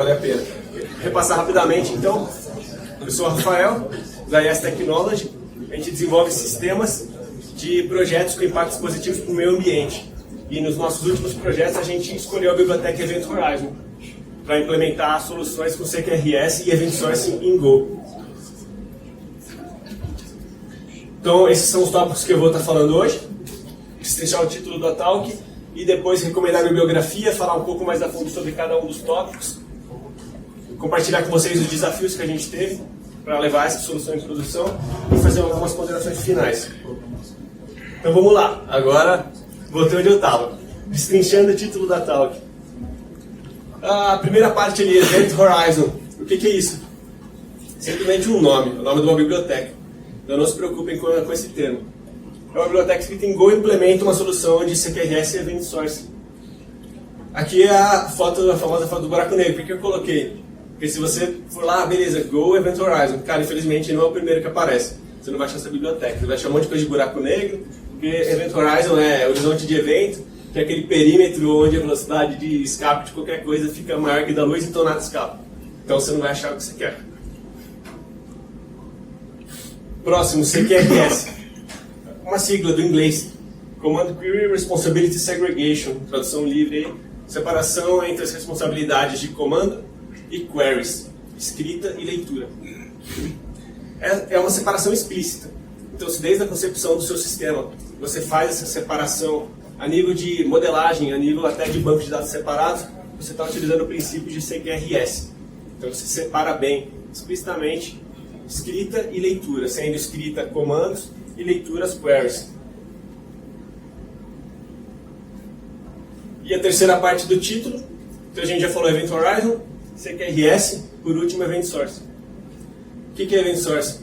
valer a pena. Repassar rapidamente, então, eu sou o Rafael, da Yes Technology. A gente desenvolve sistemas de projetos com impactos positivos para o meio ambiente. E nos nossos últimos projetos a gente escolheu a biblioteca Event Horizon para implementar soluções com CQRS e Event Sourcing em Go. Então, esses são os tópicos que eu vou estar falando hoje. Destrinchar o título da talk e depois recomendar a bibliografia, falar um pouco mais a fundo sobre cada um dos tópicos, compartilhar com vocês os desafios que a gente teve para levar essa solução em produção e fazer algumas ponderações finais. Então vamos lá, agora voltei onde eu estava, destrinchando o título da talk. A primeira parte ali, Event Horizon, o que é isso? Simplesmente um nome, o nome de uma biblioteca. Então não se preocupem com esse termo. É uma biblioteca escrita em Go e implementa uma solução de CQRS e Event Source. Aqui é a famosa foto do buraco negro. Por que eu coloquei? Porque se você for lá, beleza, Go Event Horizon, cara, infelizmente não é o primeiro que aparece. Você não vai achar essa biblioteca. Você vai achar um monte de coisa de buraco negro, porque Event Horizon é horizonte de evento, que é aquele perímetro onde a velocidade de escape de qualquer coisa fica maior que da luz, então nada escapa. Então você não vai achar o que você quer. Próximo, CQRS. Uma sigla do inglês. Command Query Responsibility Segregation. Tradução livre aí. Separação entre as responsabilidades de comando e queries. Escrita e leitura. É uma separação explícita. Então, se desde a concepção do seu sistema você faz essa separação a nível de modelagem, a nível até de banco de dados separados, você está utilizando o princípio de CQRS. Então, você separa bem, explicitamente, escrita e leitura, sendo escrita comandos e leituras queries. E a terceira parte do título, então a gente já falou Event Horizon, CQRS, por último Event Source. O que é Event Source?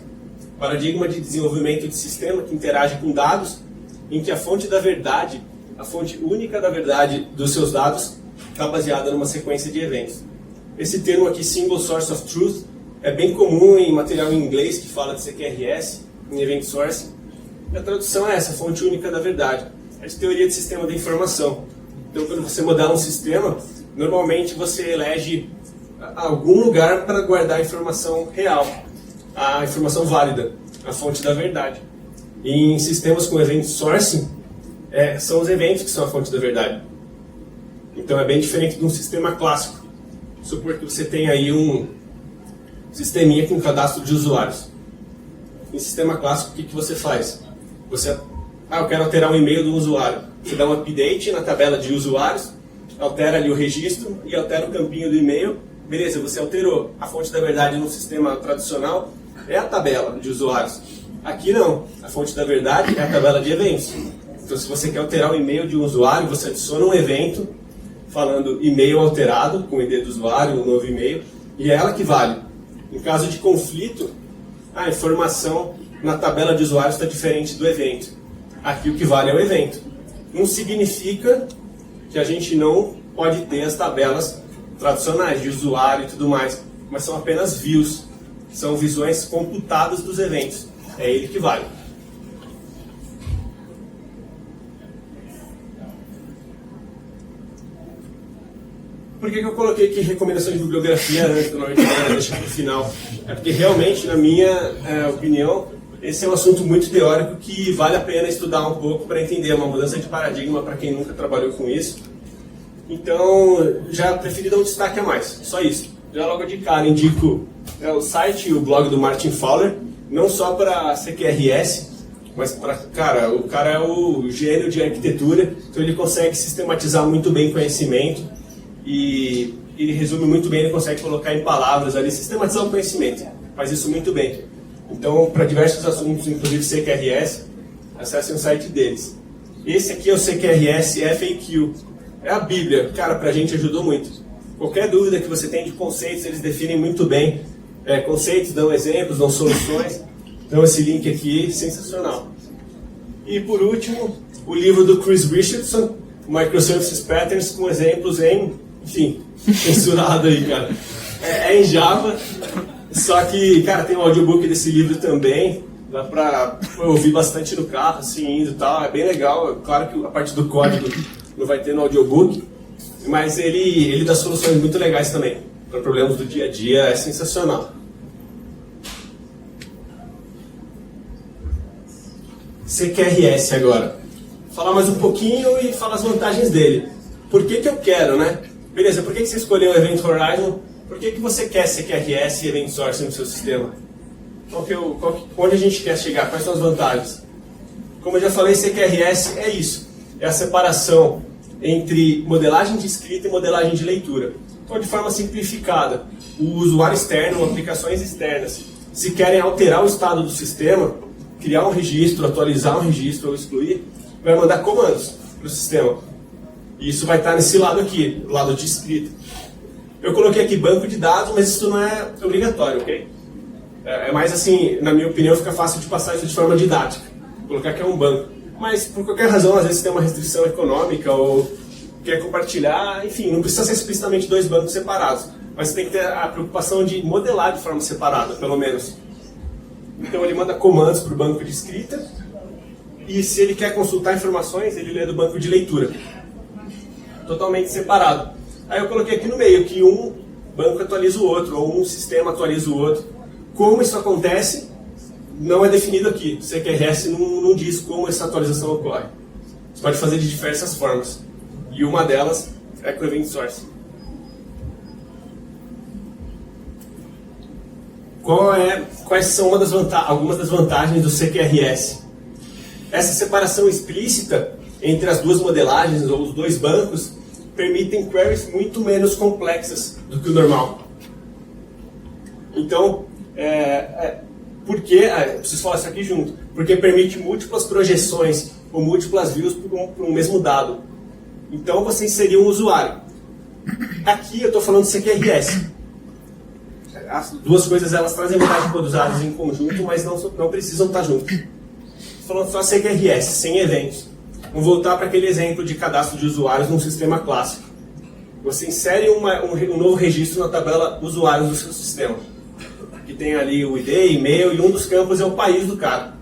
Paradigma de desenvolvimento de sistema que interage com dados, em que a fonte da verdade, a fonte única da verdade dos seus dados, está baseada numa sequência de eventos. Esse termo aqui, Single Source of Truth, é bem comum em material em inglês que fala de CQRS, em Event Source. E a tradução é essa, fonte única da verdade. É de teoria de sistema da informação. Então, quando você modela um sistema, normalmente você elege algum lugar para guardar a informação real, a informação válida, a fonte da verdade. E em sistemas com Event Sourcing, são os eventos que são a fonte da verdade. Então, é bem diferente de um sistema clássico. Supor que você tem aí um sisteminha com cadastro de usuários. Em sistema clássico, o que você faz? Eu quero alterar um e-mail do usuário. Você dá um update na tabela de usuários, altera ali o registro e altera o campinho do e-mail. Beleza, você alterou. A fonte da verdade no sistema tradicional é a tabela de usuários. Aqui não. A fonte da verdade é a tabela de eventos. Então, se você quer alterar o e-mail de um usuário, você adiciona um evento falando e-mail alterado, com o ID do usuário, um novo e-mail, e é ela que vale. Em caso de conflito, a informação na tabela de usuários está diferente do evento. Aqui o que vale é o evento. Não significa que a gente não pode ter as tabelas tradicionais de usuário e tudo mais, mas são apenas views. São visões computadas dos eventos. É ele que vale. Por que eu coloquei aqui recomendação de bibliografia antes do deixar para o final? É porque realmente, na minha opinião, esse é um assunto muito teórico que vale a pena estudar um pouco para entender uma mudança de paradigma para quem nunca trabalhou com isso. Então, já preferi dar um destaque a mais, só isso. Já logo de cara indico o site e o blog do Martin Fowler, não só para CQRS, mas para, o cara é o gênio de arquitetura, então ele consegue sistematizar muito bem conhecimento e ele resume muito bem, ele consegue colocar em palavras ali, sistematizar o conhecimento, faz isso muito bem. Então, para diversos assuntos, inclusive CQRS, acessem o site deles. Esse aqui é o CQRS FAQ, é a Bíblia, pra gente ajudou muito. Qualquer dúvida que você tem de conceitos, eles definem muito bem. Conceitos, dão exemplos, dão soluções. Então esse link aqui, sensacional. E por último, o livro do Chris Richardson, Microservices Patterns, com exemplos enfim, censurado aí, cara. É em Java, só que, tem um audiobook desse livro também. Dá pra ouvir bastante no carro, assim, indo e tal. É bem legal. Claro que a parte do código não vai ter no audiobook, mas ele dá soluções muito legais também. para problemas do dia a dia é sensacional. CQRS agora. Vou falar mais um pouquinho e falar as vantagens dele. Por que eu quero, né? Beleza, por que você escolheu o Event Horizon? Por que você quer CQRS e Event Source no seu sistema? Onde a gente quer chegar? Quais são as vantagens? Como eu já falei, CQRS é isso. É a separação entre modelagem de escrita e modelagem de leitura. Então, de forma simplificada, o usuário externo, aplicações externas, se querem alterar o estado do sistema, criar um registro, atualizar um registro ou excluir, vai mandar comandos para o sistema. E isso vai estar nesse lado aqui, lado de escrita. Eu coloquei aqui banco de dados, mas isso não é obrigatório, ok? É mais assim, na minha opinião, fica fácil de passar isso de forma didática. Colocar que é um banco. Mas, por qualquer razão, às vezes tem uma restrição econômica ou quer compartilhar, enfim, não precisa ser explicitamente dois bancos separados. Mas tem que ter a preocupação de modelar de forma separada, pelo menos. Então ele manda comandos para o banco de escrita e se ele quer consultar informações, ele lê do banco de leitura. Totalmente separado. Aí eu coloquei aqui no meio que um banco atualiza o outro, ou um sistema atualiza o outro. Como isso acontece, não é definido aqui. O CQRS não diz como essa atualização ocorre. Você pode fazer de diversas formas. E uma delas é com o Event Source. Quais são algumas das vantagens do CQRS? Essa separação explícita entre as duas modelagens ou os dois bancos permitem queries muito menos complexas do que o normal. Então, eu preciso falar isso aqui junto, porque permite múltiplas projeções ou múltiplas views para um mesmo dado. Então, você inseriu um usuário. Aqui eu estou falando de CQRS. As duas coisas elas trazem vantagem quando usadas em conjunto, mas não precisam estar juntas. Estou falando só CQRS, sem eventos. Vamos voltar para aquele exemplo de cadastro de usuários num sistema clássico. Você insere um novo registro na tabela usuários do seu sistema, que tem ali o ID, e-mail, e um dos campos é o país do cara.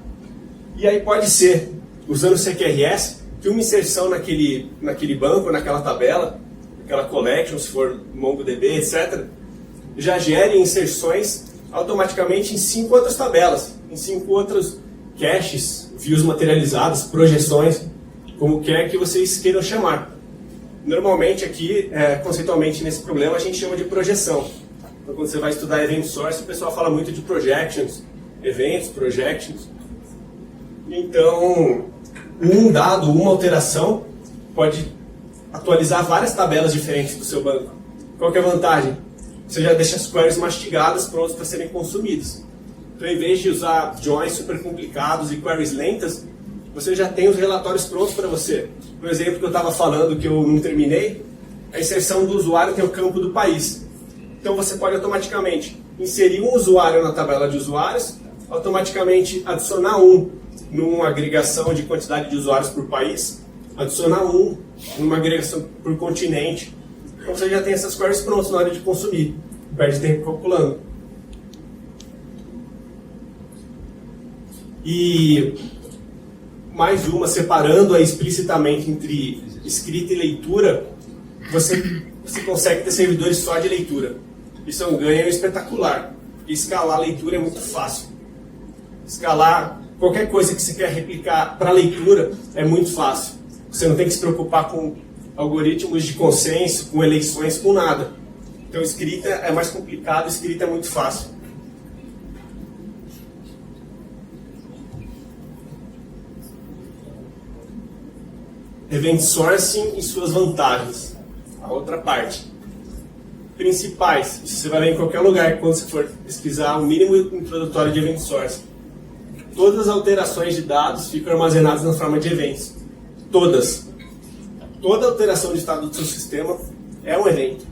E aí pode ser, usando o CQRS, que uma inserção naquele banco, naquela tabela, aquela collection, se for MongoDB, etc., já gere inserções automaticamente em 5 outras tabelas, em 5 outros caches, views materializados, projeções, como quer que vocês queiram chamar. Normalmente aqui, conceitualmente nesse problema, a gente chama de projeção. Então quando você vai estudar Event Source, o pessoal fala muito de projections, eventos, projections. Então, um dado, uma alteração, pode atualizar várias tabelas diferentes do seu banco. Qual que é a vantagem? Você já deixa as queries mastigadas, prontas para serem consumidas. Então, em vez de usar joins super complicados e queries lentas, você já tem os relatórios prontos para você. No exemplo que eu estava falando, que eu não terminei, a inserção do usuário tem o campo do país. Então, você pode automaticamente inserir um usuário na tabela de usuários, automaticamente adicionar um numa agregação de quantidade de usuários por país, adicionar um numa agregação por continente. Então você já tem essas queries prontas na hora de consumir. Perde tempo calculando. E mais uma, separando explicitamente entre escrita e leitura, você consegue ter servidores só de leitura. Isso é um ganho espetacular. E escalar a leitura é muito fácil. Escalar qualquer coisa que você quer replicar para leitura é muito fácil. Você não tem que se preocupar com algoritmos de consenso, com eleições, com nada. Então escrita é mais complicado, escrita é muito fácil. Event Sourcing e suas vantagens. A outra parte. Principais. Isso você vai ver em qualquer lugar quando você for pesquisar o mínimo introdutório de Event Sourcing. Todas as alterações de dados ficam armazenadas na forma de eventos. Todas. Toda alteração de estado do seu sistema é um evento.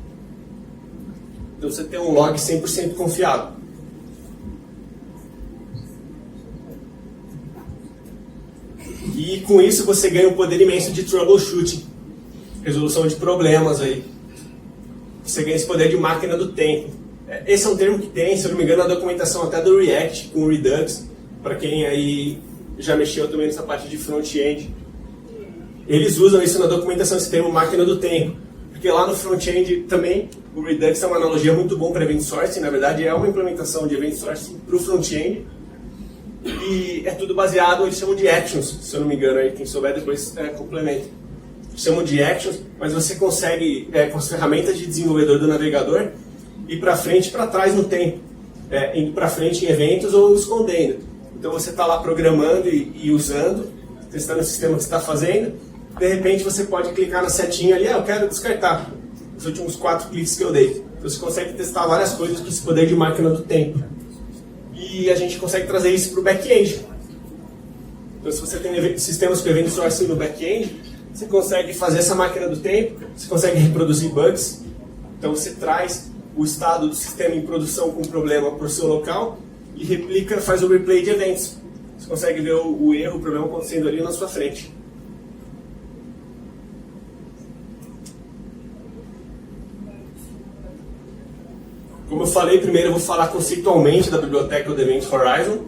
Então você tem um log 100% confiável. E com isso você ganha um poder imenso de troubleshooting, resolução de problemas aí. Você ganha esse poder de máquina do tempo. Esse é um termo que tem, se eu não me engano, na documentação até do React, com o Redux, para quem aí já mexeu também nessa parte de front-end. Eles usam isso na documentação, esse termo máquina do tempo, porque lá no front-end também O Redux é uma analogia muito bom para Event Sourcing, na verdade é uma implementação de Event Sourcing para o front-end. E é tudo baseado, eles chamam de Actions, se eu não me engano, aí quem souber depois complementa. Chamam de Actions, mas você consegue, com as ferramentas de desenvolvedor do navegador, ir para frente e para trás no tempo. Indo para frente em eventos ou escondendo. Então você está lá programando e usando, testando o sistema que você está fazendo. De repente você pode clicar na setinha ali, eu quero descartar os últimos 4 cliques que eu dei. Então você consegue testar várias coisas com esse poder de máquina do tempo. E a gente consegue trazer isso para o back-end. Então se você tem sistemas com event sourcing no back-end, você consegue fazer essa máquina do tempo, você consegue reproduzir bugs. Então você traz o estado do sistema em produção com problema para o seu local e replica, faz o replay de eventos. Você consegue ver o erro, o problema acontecendo ali na sua frente. Como eu falei, primeiro eu vou falar conceitualmente da biblioteca do Event Horizon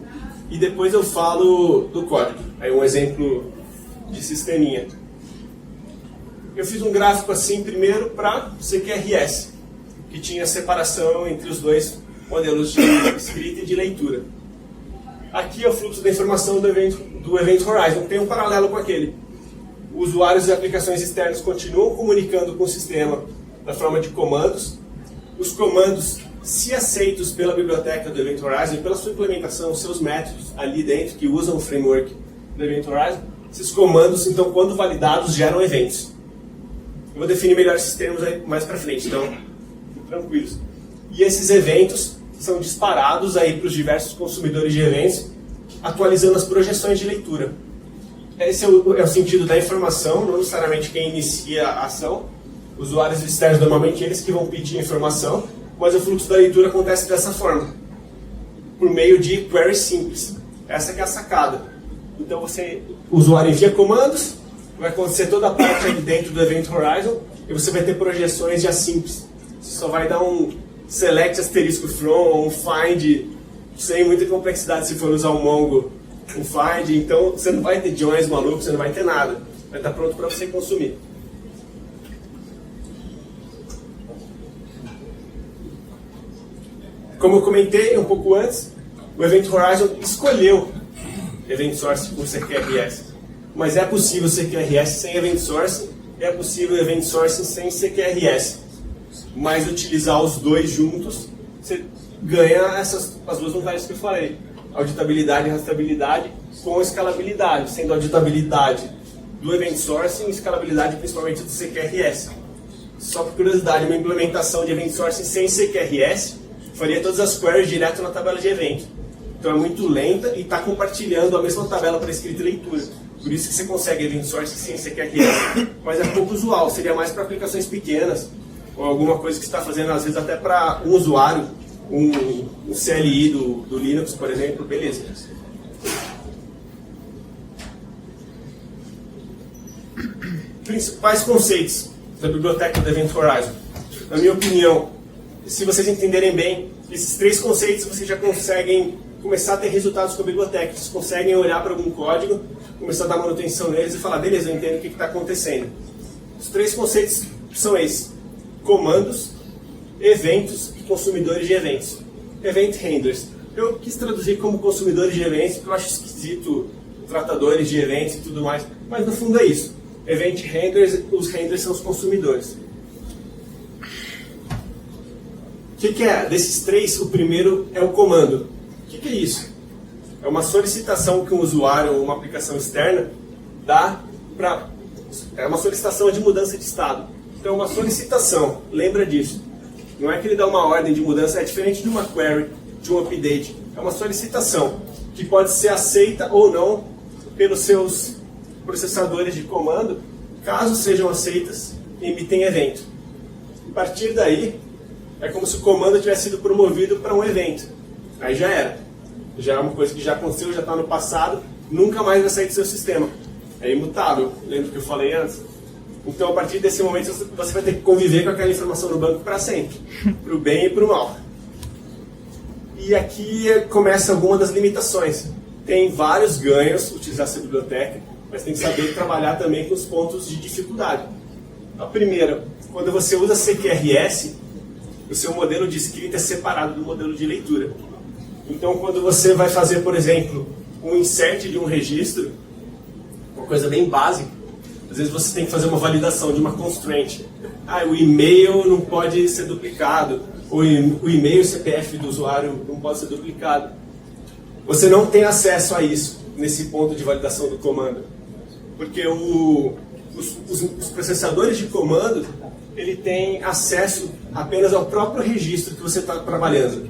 e depois eu falo do código. Aí um exemplo de sisteminha. Eu fiz um gráfico assim primeiro para CQRS, que tinha separação entre os dois modelos de escrita e de leitura. Aqui é o fluxo da informação do Event Horizon, tem um paralelo com aquele. Usuários e aplicações externas continuam comunicando com o sistema da forma de comandos. Os comandos, se aceitos pela biblioteca do Event Horizon e pela sua implementação, seus métodos ali dentro que usam o framework do Event Horizon, esses comandos, então, quando validados, geram eventos. Eu vou definir melhor esses termos aí mais para frente, então, tranquilos. E esses eventos são disparados aí para os diversos consumidores de eventos, atualizando as projeções de leitura. Esse é o sentido da informação, não necessariamente quem inicia a ação. Usuários externos, normalmente, eles que vão pedir a informação, mas o fluxo da leitura acontece dessa forma, por meio de queries simples. Essa que é a sacada. Então, o usuário envia comandos, vai acontecer toda a parte ali dentro do Event Horizon, e você vai ter projeções já simples. Você só vai dar um select asterisco from, ou um find, sem muita complexidade se for usar um Mongo, um find. Então, você não vai ter joins malucos, você não vai ter nada. Vai estar pronto para você consumir. Como eu comentei um pouco antes, o Event Horizon escolheu Event Source por CQRS. Mas é possível CQRS sem Event Source, é possível Event Source sem CQRS. Mas utilizar os dois juntos, você ganha as duas vantagens que eu falei. Auditabilidade e rastreabilidade com escalabilidade, sendo auditabilidade do Event Source e escalabilidade principalmente do CQRS. Só por curiosidade, uma implementação de Event Source sem CQRS faria todas as queries direto na tabela de evento. Então é muito lenta e está compartilhando a mesma tabela para escrita e leitura. Por isso que você consegue Event Source sem CQRS. Mas é pouco usual, seria mais para aplicações pequenas, ou alguma coisa que você está fazendo, às vezes até para um usuário, um CLI do Linux, por exemplo, beleza. Principais conceitos da biblioteca do Event Horizon. Na minha opinião, se vocês entenderem bem, esses 3 conceitos vocês já conseguem começar a ter resultados com a biblioteca. Vocês conseguem olhar para algum código, começar a dar manutenção neles e falar, beleza, eu entendo o que está acontecendo. Os 3 conceitos são esses: comandos, eventos e consumidores de eventos. Event handlers. Eu quis traduzir como consumidores de eventos, porque eu acho esquisito tratadores de eventos e tudo mais, mas no fundo é isso. Event handlers, os handlers são os consumidores. O que é? Desses 3, o primeiro é o comando. O que é isso? É uma solicitação que um usuário ou uma aplicação externa dá para... É uma solicitação de mudança de estado. Então, uma solicitação, lembra disso. Não é que ele dá uma ordem de mudança, é diferente de uma query, de um update. É uma solicitação que pode ser aceita ou não pelos seus processadores de comando. Caso sejam aceitas, emitem evento. A partir daí, é como se o comando tivesse sido promovido para um evento. Aí já era. Já é uma coisa que já aconteceu, já está no passado, nunca mais vai sair do seu sistema. É imutável, lembra que eu falei antes? Então, a partir desse momento, você vai ter que conviver com aquela informação no banco para sempre. Para o bem e para o mal. E aqui começa alguma das limitações. Tem vários ganhos utilizar essa biblioteca, mas tem que saber trabalhar também com os pontos de dificuldade. A primeira, quando você usa CQRS, o seu modelo de escrita é separado do modelo de leitura. Então, quando você vai fazer, por exemplo, um insert de um registro, uma coisa bem básica, às vezes você tem que fazer uma validação de uma constraint. O e-mail não pode ser duplicado, o e-mail CPF do usuário não pode ser duplicado. Você não tem acesso a isso nesse ponto de validação do comando, porque os processadores de comando ele tem acesso apenas ao próprio registro que você está trabalhando.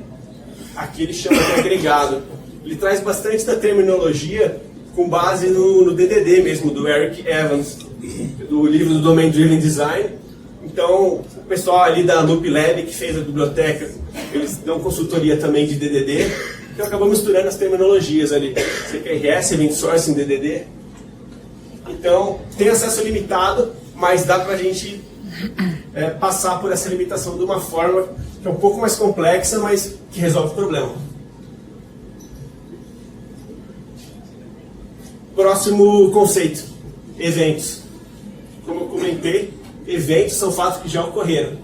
Aqui ele chama de agregado. Ele traz bastante da terminologia com base no DDD mesmo, do Eric Evans, do livro do Domain Driven Design. Então, o pessoal ali da Loop Lab, que fez a biblioteca, eles dão consultoria também de DDD, então acabou misturando as terminologias ali. CQRS, Event Sourcing, DDD. Então, tem acesso limitado, mas dá pra gente passar por essa limitação de uma forma que é um pouco mais complexa, mas que resolve o problema. Próximo conceito, eventos. Como eu comentei, eventos são fatos que já ocorreram.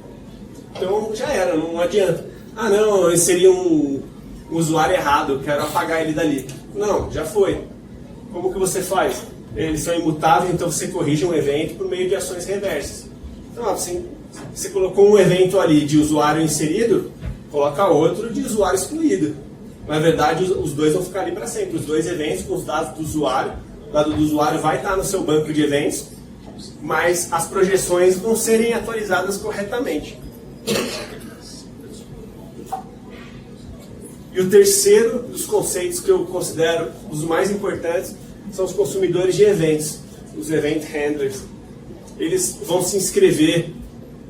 Então já era, não adianta. Não, esse seria um usuário errado, eu quero apagar ele dali. Não, já foi. Como que você faz? Eles são imutáveis, então você corrige um evento por meio de ações reversas. Então, você colocou um evento ali de usuário inserido, coloca outro de usuário excluído. Na verdade, os dois vão ficar ali para sempre. Os dois eventos com os dados do usuário. O dado do usuário vai estar no seu banco de eventos, mas as projeções vão serem atualizadas corretamente. E o terceiro dos conceitos que eu considero os mais importantes são os consumidores de eventos, os event handlers. Eles vão se inscrever,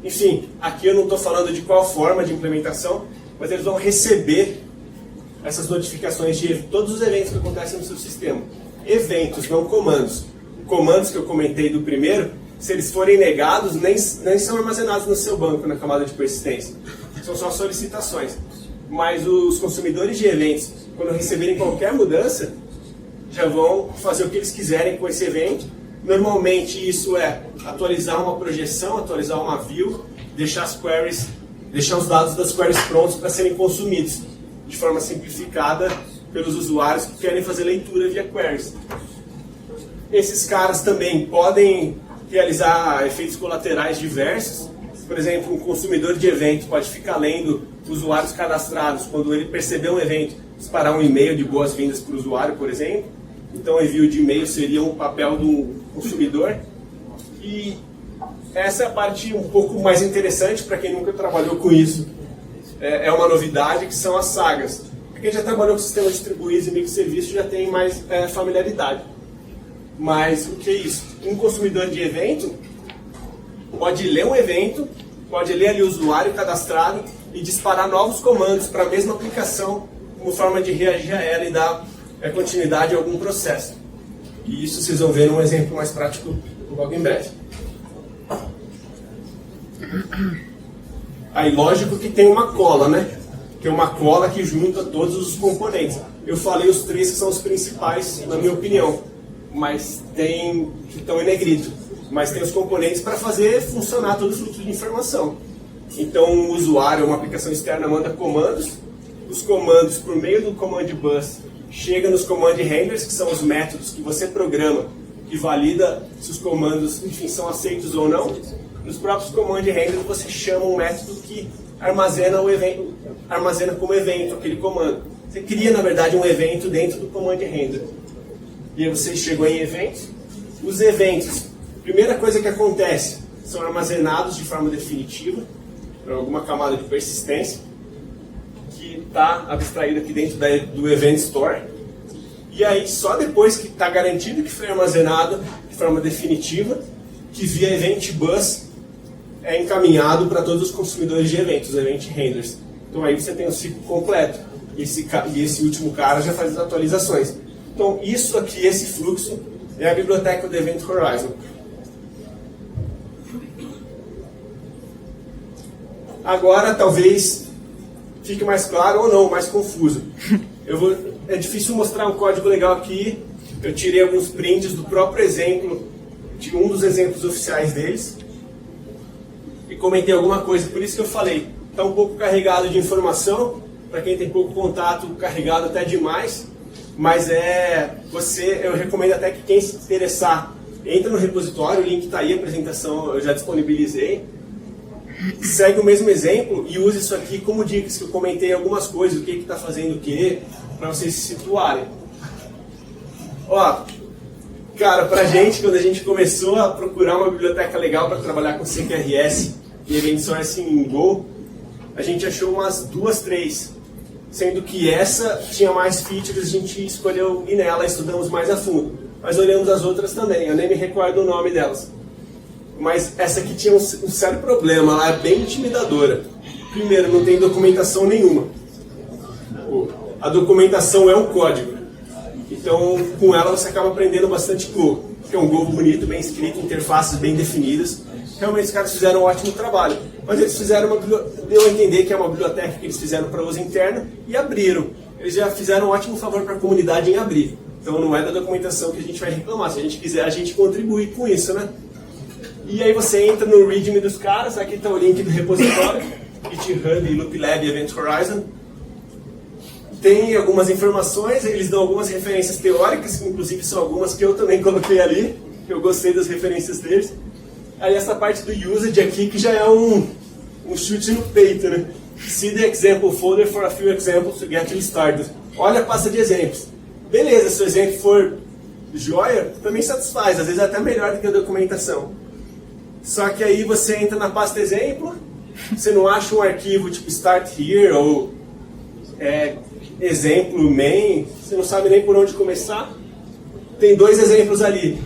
enfim, aqui eu não estou falando de qual forma de implementação, mas eles vão receber essas notificações de todos os eventos que acontecem no seu sistema. Eventos, não comandos. Comandos que eu comentei do primeiro, se eles forem negados, nem são armazenados no seu banco, na camada de persistência. São só solicitações. Mas os consumidores de eventos, quando receberem qualquer mudança, já vão fazer o que eles quiserem com esse evento. Normalmente isso é atualizar uma projeção, atualizar uma view, deixar os dados das queries prontos para serem consumidos de forma simplificada pelos usuários que querem fazer leitura via queries. Esses caras também podem realizar efeitos colaterais diversos. Por exemplo, um consumidor de evento pode ficar lendo usuários cadastrados quando ele perceber um evento, disparar um e-mail de boas-vindas para o usuário, por exemplo. Então, o envio de e-mail seria um papel do consumidor. E essa é a parte um pouco mais interessante para quem nunca trabalhou com isso. É uma novidade, que são as sagas. Para quem já trabalhou com sistemas distribuídos e microserviços já tem mais familiaridade. Mas o que é isso? Um consumidor de evento pode ler um evento, pode ler ali o usuário cadastrado e disparar novos comandos para a mesma aplicação como forma de reagir a ela e dar continuidade a algum processo. E isso vocês vão ver num exemplo mais prático logo em breve. Aí lógico que tem uma cola, né? Tem uma cola que junta todos os componentes. Eu falei os três que são os principais, na minha opinião, mas tem que estão em negrito. Mas tem os componentes para fazer funcionar todo o fluxo de informação. Então um usuário, uma aplicação externa manda comandos, os comandos por meio do command bus chega nos command handlers, que são os métodos que você programa, que valida se os comandos, enfim, são aceitos ou não. Nos próprios command handlers você chama um método que armazena o evento, armazena como evento aquele comando. Você cria, na verdade, um evento dentro do command handler. E aí você chegou em eventos. Os eventos, primeira coisa que acontece, são armazenados de forma definitiva para alguma camada de persistência que está abstraída aqui dentro do Event Store. E aí, só depois que está garantido que foi armazenado de forma definitiva, que via Event Bus é encaminhado para todos os consumidores de eventos, os Event Handlers. Então aí você tem o ciclo completo. E esse último cara já faz as atualizações. Então isso aqui, esse fluxo, é a biblioteca do Event Horizon. Agora talvez fique mais claro ou não, mais confuso. É difícil mostrar um código legal aqui. Eu tirei alguns prints do próprio exemplo, de um dos exemplos oficiais deles, e comentei alguma coisa. Por isso que eu falei, está um pouco carregado de informação, para quem tem pouco contato, carregado até demais, mas eu recomendo até que quem se interessar, entra no repositório, o link está aí, a apresentação eu já disponibilizei, segue o mesmo exemplo e use isso aqui como dicas, que eu comentei algumas coisas, o que está fazendo o que, para vocês se situarem. Ó, cara, pra gente, quando a gente começou a procurar uma biblioteca legal para trabalhar com CQRS e Event Sourcing em Go, a gente achou umas 2, 3, sendo que essa tinha mais features, a gente escolheu ir nela, estudamos mais a fundo, mas olhamos as outras também, eu nem me recordo o nome delas. Mas essa aqui tinha um sério problema, ela é bem intimidadora. Primeiro, não tem documentação nenhuma. A documentação é um código. Então, com ela você acaba aprendendo bastante Go. Que é um Go bonito, bem escrito, interfaces bem definidas. Realmente os caras fizeram um ótimo trabalho. Mas eles fizeram deu a entender que é uma biblioteca que eles fizeram para uso interno e abriram. Eles já fizeram um ótimo favor para a comunidade em abrir. Então não é da documentação que a gente vai reclamar. Se a gente quiser, a gente contribui com isso, né? E aí você entra no README dos caras, aqui está o link do repositório, GitHub, LoopLab e Event Horizon. Tem algumas informações, eles dão algumas referências teóricas, que inclusive são algumas que eu também coloquei ali, que eu gostei das referências deles. Aí essa parte do usage aqui, que já é um chute no peito, né? See the example folder for a few examples to get you started. Olha a pasta de exemplos. Beleza, se o exemplo for joia, também satisfaz, às vezes é até melhor do que a documentação. Só que aí você entra na pasta exemplo, você não acha um arquivo tipo start here ou exemplo main, você não sabe nem por onde começar. Tem 2 exemplos ali.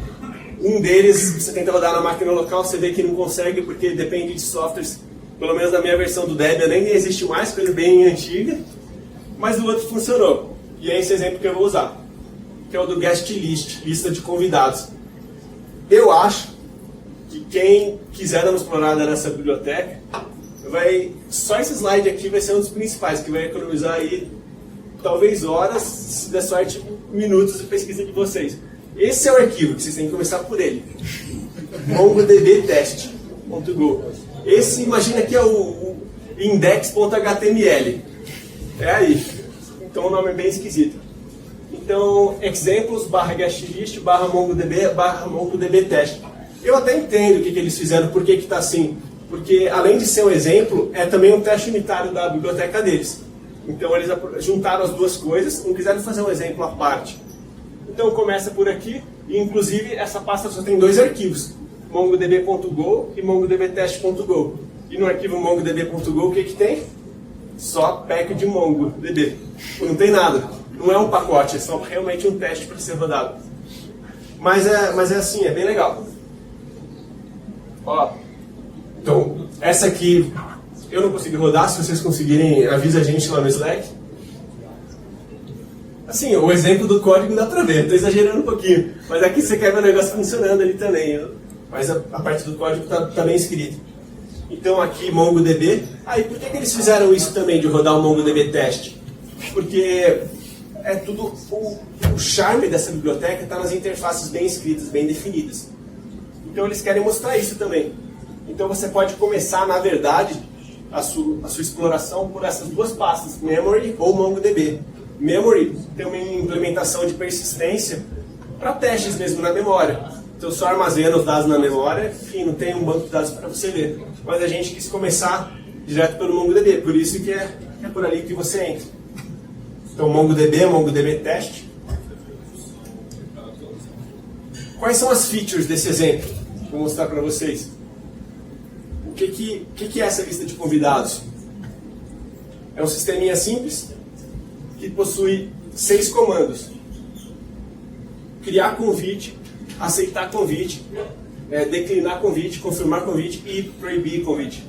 Um deles, você tenta rodar na máquina local, você vê que não consegue porque depende de softwares, pelo menos na minha versão do Debian nem existe mais, coisa bem antiga. Mas o outro funcionou. E é esse exemplo que eu vou usar, que é o do guest list, lista de convidados. Eu acho que quem quiser dar uma explorada nessa biblioteca, só esse slide aqui vai ser um dos principais, que vai economizar aí talvez horas, se der sorte, minutos de pesquisa de vocês. Esse é o arquivo, que vocês têm que começar por ele. mongodb-test.go. Esse, imagina que é o index.html. É aí. Então o nome é bem esquisito. Então, examples /guestlist /mongodb test. Eu até entendo o que eles fizeram, por que está assim. Porque, além de ser um exemplo, é também um teste unitário da biblioteca deles. Então, eles juntaram as duas coisas, não quiseram fazer um exemplo à parte. Então, começa por aqui, e inclusive essa pasta só tem 2 arquivos, mongodb.go e mongodbtest.go. E no arquivo mongodb.go, o que tem? Só pack de MongoDB. Não tem nada. Não é um pacote, é só realmente um teste para ser rodado. Mas é assim, é bem legal. Ó, então, essa aqui eu não consegui rodar, se vocês conseguirem, avisa a gente lá no Slack. Assim, o exemplo do código dá pra ver, estou exagerando um pouquinho, mas aqui você quer ver o negócio funcionando ali também, mas a parte do código tá bem escrita. Então aqui MongoDB, aí por que eles fizeram isso também de rodar o MongoDB test? Porque é tudo, o charme dessa biblioteca está nas interfaces bem escritas, bem definidas. Então eles querem mostrar isso também. Então você pode começar, na verdade, a sua exploração por essas 2 pastas, Memory ou MongoDB. Memory tem uma implementação de persistência para testes mesmo na memória. Então só armazena os dados na memória, enfim, não tem um banco de dados para você ver. Mas a gente quis começar direto pelo MongoDB, por isso que é por ali que você entra. Então MongoDB, MongoDB Test. Quais são as features desse exemplo? Vou mostrar para vocês. O que é essa lista de convidados? É um sisteminha simples que possui 6 comandos. Criar convite, aceitar convite, declinar convite, confirmar convite e proibir convite.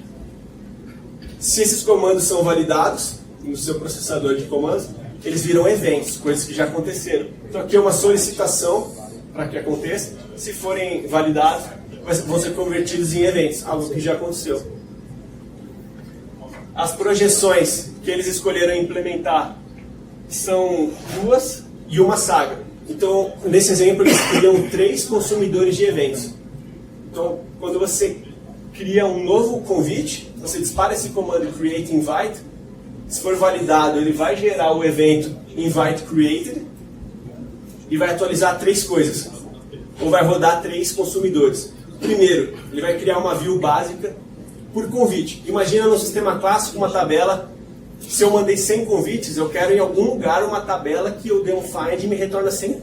Se esses comandos são validados no seu processador de comandos, eles viram eventos, coisas que já aconteceram. Então aqui é uma solicitação para que aconteça. Se forem validados, vão ser convertidos em eventos, algo que já aconteceu. As projeções que eles escolheram implementar são 2 e uma saga. Então, nesse exemplo, eles criam 3 consumidores de eventos. Então, quando você cria um novo convite, você dispara esse comando create invite, se for validado, ele vai gerar o evento invite created e vai atualizar 3 coisas, ou vai rodar 3 consumidores. Primeiro, ele vai criar uma view básica por convite. Imagina no sistema clássico uma tabela, se eu mandei 100 convites, eu quero em algum lugar uma tabela que eu dê um find e me retorna 100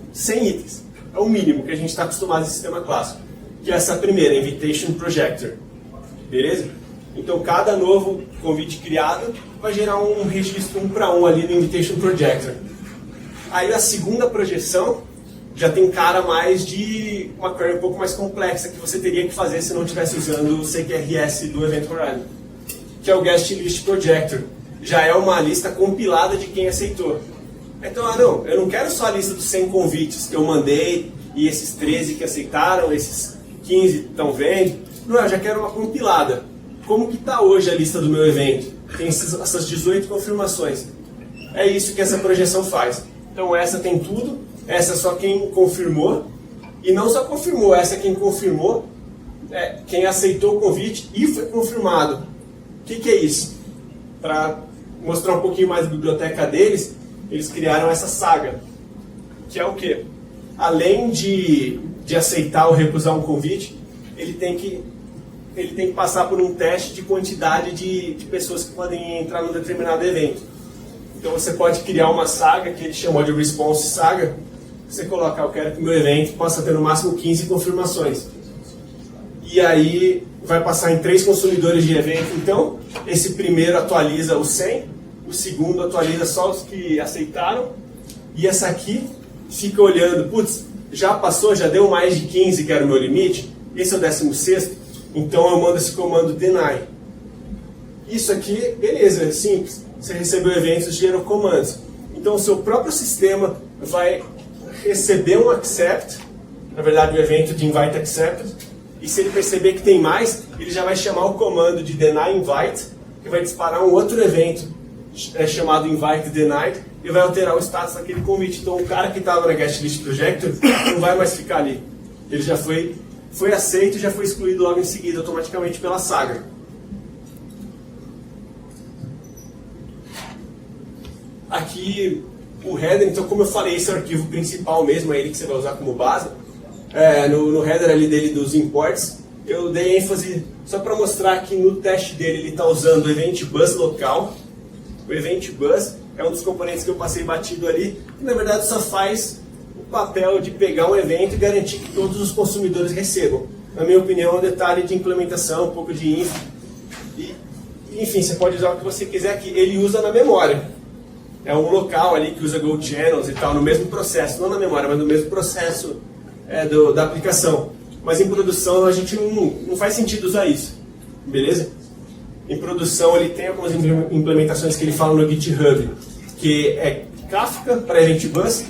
itens. É o mínimo que a gente está acostumado no sistema clássico, que é essa primeira, Invitation Projector. Beleza? Então cada novo convite criado vai gerar um registro 1 para 1 ali no Invitation Projector. Aí a segunda projeção já tem cara mais de uma query um pouco mais complexa que você teria que fazer se não estivesse usando o CQRS do Event Horizon, que é o Guest List Projector. Já é uma lista compilada de quem aceitou. Então, não, eu não quero só a lista dos 100 convites que eu mandei e esses 13 que aceitaram, esses 15 estão vendo. Não, eu já quero uma compilada. Como que está hoje a lista do meu evento? Tem essas 18 confirmações. É isso que essa projeção faz. Então essa tem tudo, essa é só quem confirmou. E não só confirmou, essa é quem confirmou, quem aceitou o convite e foi confirmado. O que é isso? Para mostrar um pouquinho mais da biblioteca deles, eles criaram essa saga, que é o quê? Além de aceitar ou recusar um convite, ele tem que passar por um teste de quantidade de pessoas que podem entrar num determinado evento. Então você pode criar uma saga, que ele chamou de Response Saga. Você coloca, eu quero que o meu evento possa ter no máximo 15 confirmações. E aí vai passar em 3 consumidores de evento. Então, esse primeiro atualiza os 100, o segundo atualiza só os que aceitaram, e essa aqui fica olhando, putz, já passou, já deu mais de 15, que era o meu limite, esse é o 16º, então eu mando esse comando deny. Isso aqui, beleza, é simples. Você recebeu eventos, gerou comandos. Então o seu próprio sistema vai receber um accept, na verdade o evento de invite accepted, e se ele perceber que tem mais, ele já vai chamar o comando de deny invite, que vai disparar um outro evento chamado invite denied, e vai alterar o status daquele convite. Então o cara que estava na Guest List Projector não vai mais ficar ali. Ele já foi aceito e já foi excluído logo em seguida, automaticamente pela saga. Aqui o header, então como eu falei, esse é o arquivo principal mesmo, é ele que você vai usar como base. No header ali dele dos imports, eu dei ênfase só para mostrar que no teste dele ele está usando o Event Bus local. O Event Bus é um dos componentes que eu passei batido ali, que na verdade só faz o papel de pegar um evento e garantir que todos os consumidores recebam. Na minha opinião, é um detalhe de implementação, um pouco de info. Enfim, você pode usar o que você quiser aqui. Ele usa na memória. É um local ali que usa Go Channels e tal, no mesmo processo, não na memória, mas no mesmo processo da aplicação. Mas em produção a gente não faz sentido usar isso, beleza? Em produção ele tem algumas implementações que ele fala no GitHub, que é Kafka para Event Bus,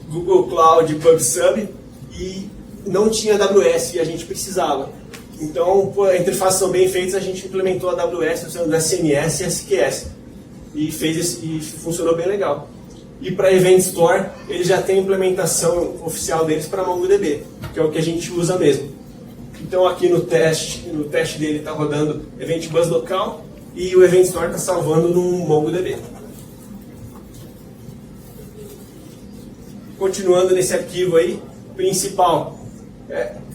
Google Cloud PubSub, e não tinha AWS e a gente precisava. Então, as interfaces são bem feitas, a gente implementou a AWS usando SNS e SQS. E funcionou bem legal. E para Event Store, ele já tem a implementação oficial deles para MongoDB, que é o que a gente usa mesmo. Então aqui no teste dele está rodando Event Bus local e o Event Store está salvando no MongoDB. Continuando nesse arquivo aí, principal.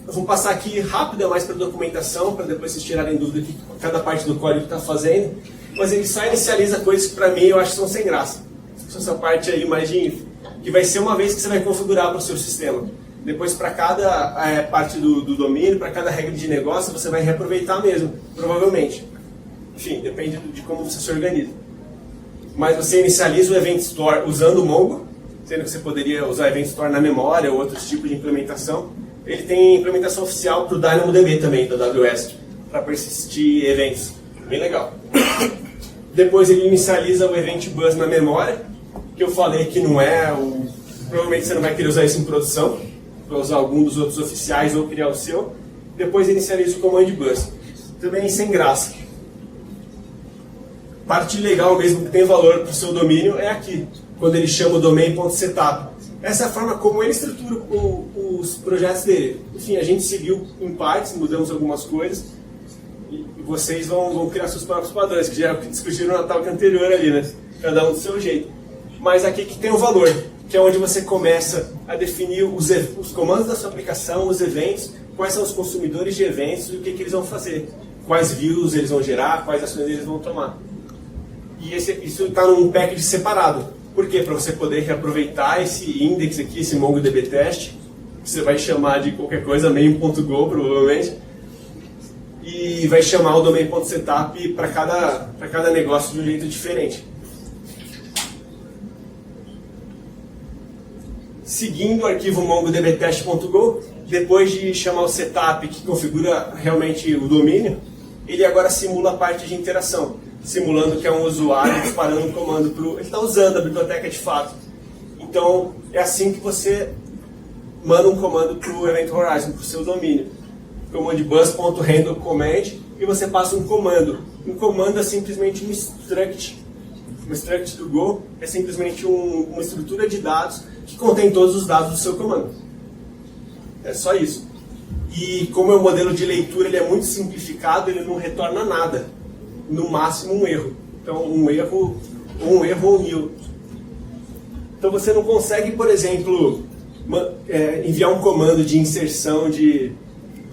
Eu vou passar aqui rápida mais para a documentação, para depois vocês tirarem dúvida de cada parte do código que está fazendo. Mas ele só inicializa coisas que para mim eu acho que são sem graça. Essa parte aí mais de info, que vai ser uma vez que você vai configurar para o seu sistema. Depois para cada parte do domínio, para cada regra de negócio, você vai reaproveitar mesmo, provavelmente. Enfim, depende de como você se organiza. Mas você inicializa o Event Store usando o Mongo, sendo que você poderia usar o Event Store na memória ou outros tipos de implementação. Ele tem implementação oficial para o DynamoDB também, da AWS, para persistir eventos. Bem legal. Depois ele inicializa o Event Bus na memória, que eu falei que não é o... Provavelmente você não vai querer usar isso em produção, vai usar algum dos outros oficiais ou criar o seu. Depois inicializa o Command Bus. Também sem graça. Parte legal mesmo que tem valor para o seu domínio é aqui, quando ele chama o domain.setup. Essa é a forma como ele estrutura os projetos dele. Enfim, a gente seguiu em partes, mudamos algumas coisas. vocês vão criar seus próprios padrões, que já discutiram na talk anterior ali, né? Cada um do seu jeito. Mas aqui que tem o valor, que é onde você começa a definir os comandos da sua aplicação, os eventos, quais são os consumidores de eventos e o que eles vão fazer. Quais views eles vão gerar, quais ações eles vão tomar. E isso está num package separado. Por quê? Para você poder reaproveitar esse index aqui, esse MongoDB test, que você vai chamar de qualquer coisa, main.go provavelmente, e vai chamar o domain.setup para cada negócio de um jeito diferente. Seguindo o arquivo mongodbtest.go, depois de chamar o setup que configura realmente o domínio, ele agora simula a parte de interação, simulando que é um usuário disparando um comando para ele está usando a biblioteca de fato. Então, é assim que você manda um comando para o Event Horizon, para o seu domínio. Command bus.handle command, e você passa um comando. Um comando é simplesmente um struct. Um struct do Go é simplesmente uma estrutura de dados que contém todos os dados do seu comando. É só isso. E como é um modelo de leitura, ele é muito simplificado, ele não retorna nada. No máximo um erro. Então um erro ou nil. Então você não consegue, por exemplo, enviar um comando de inserção de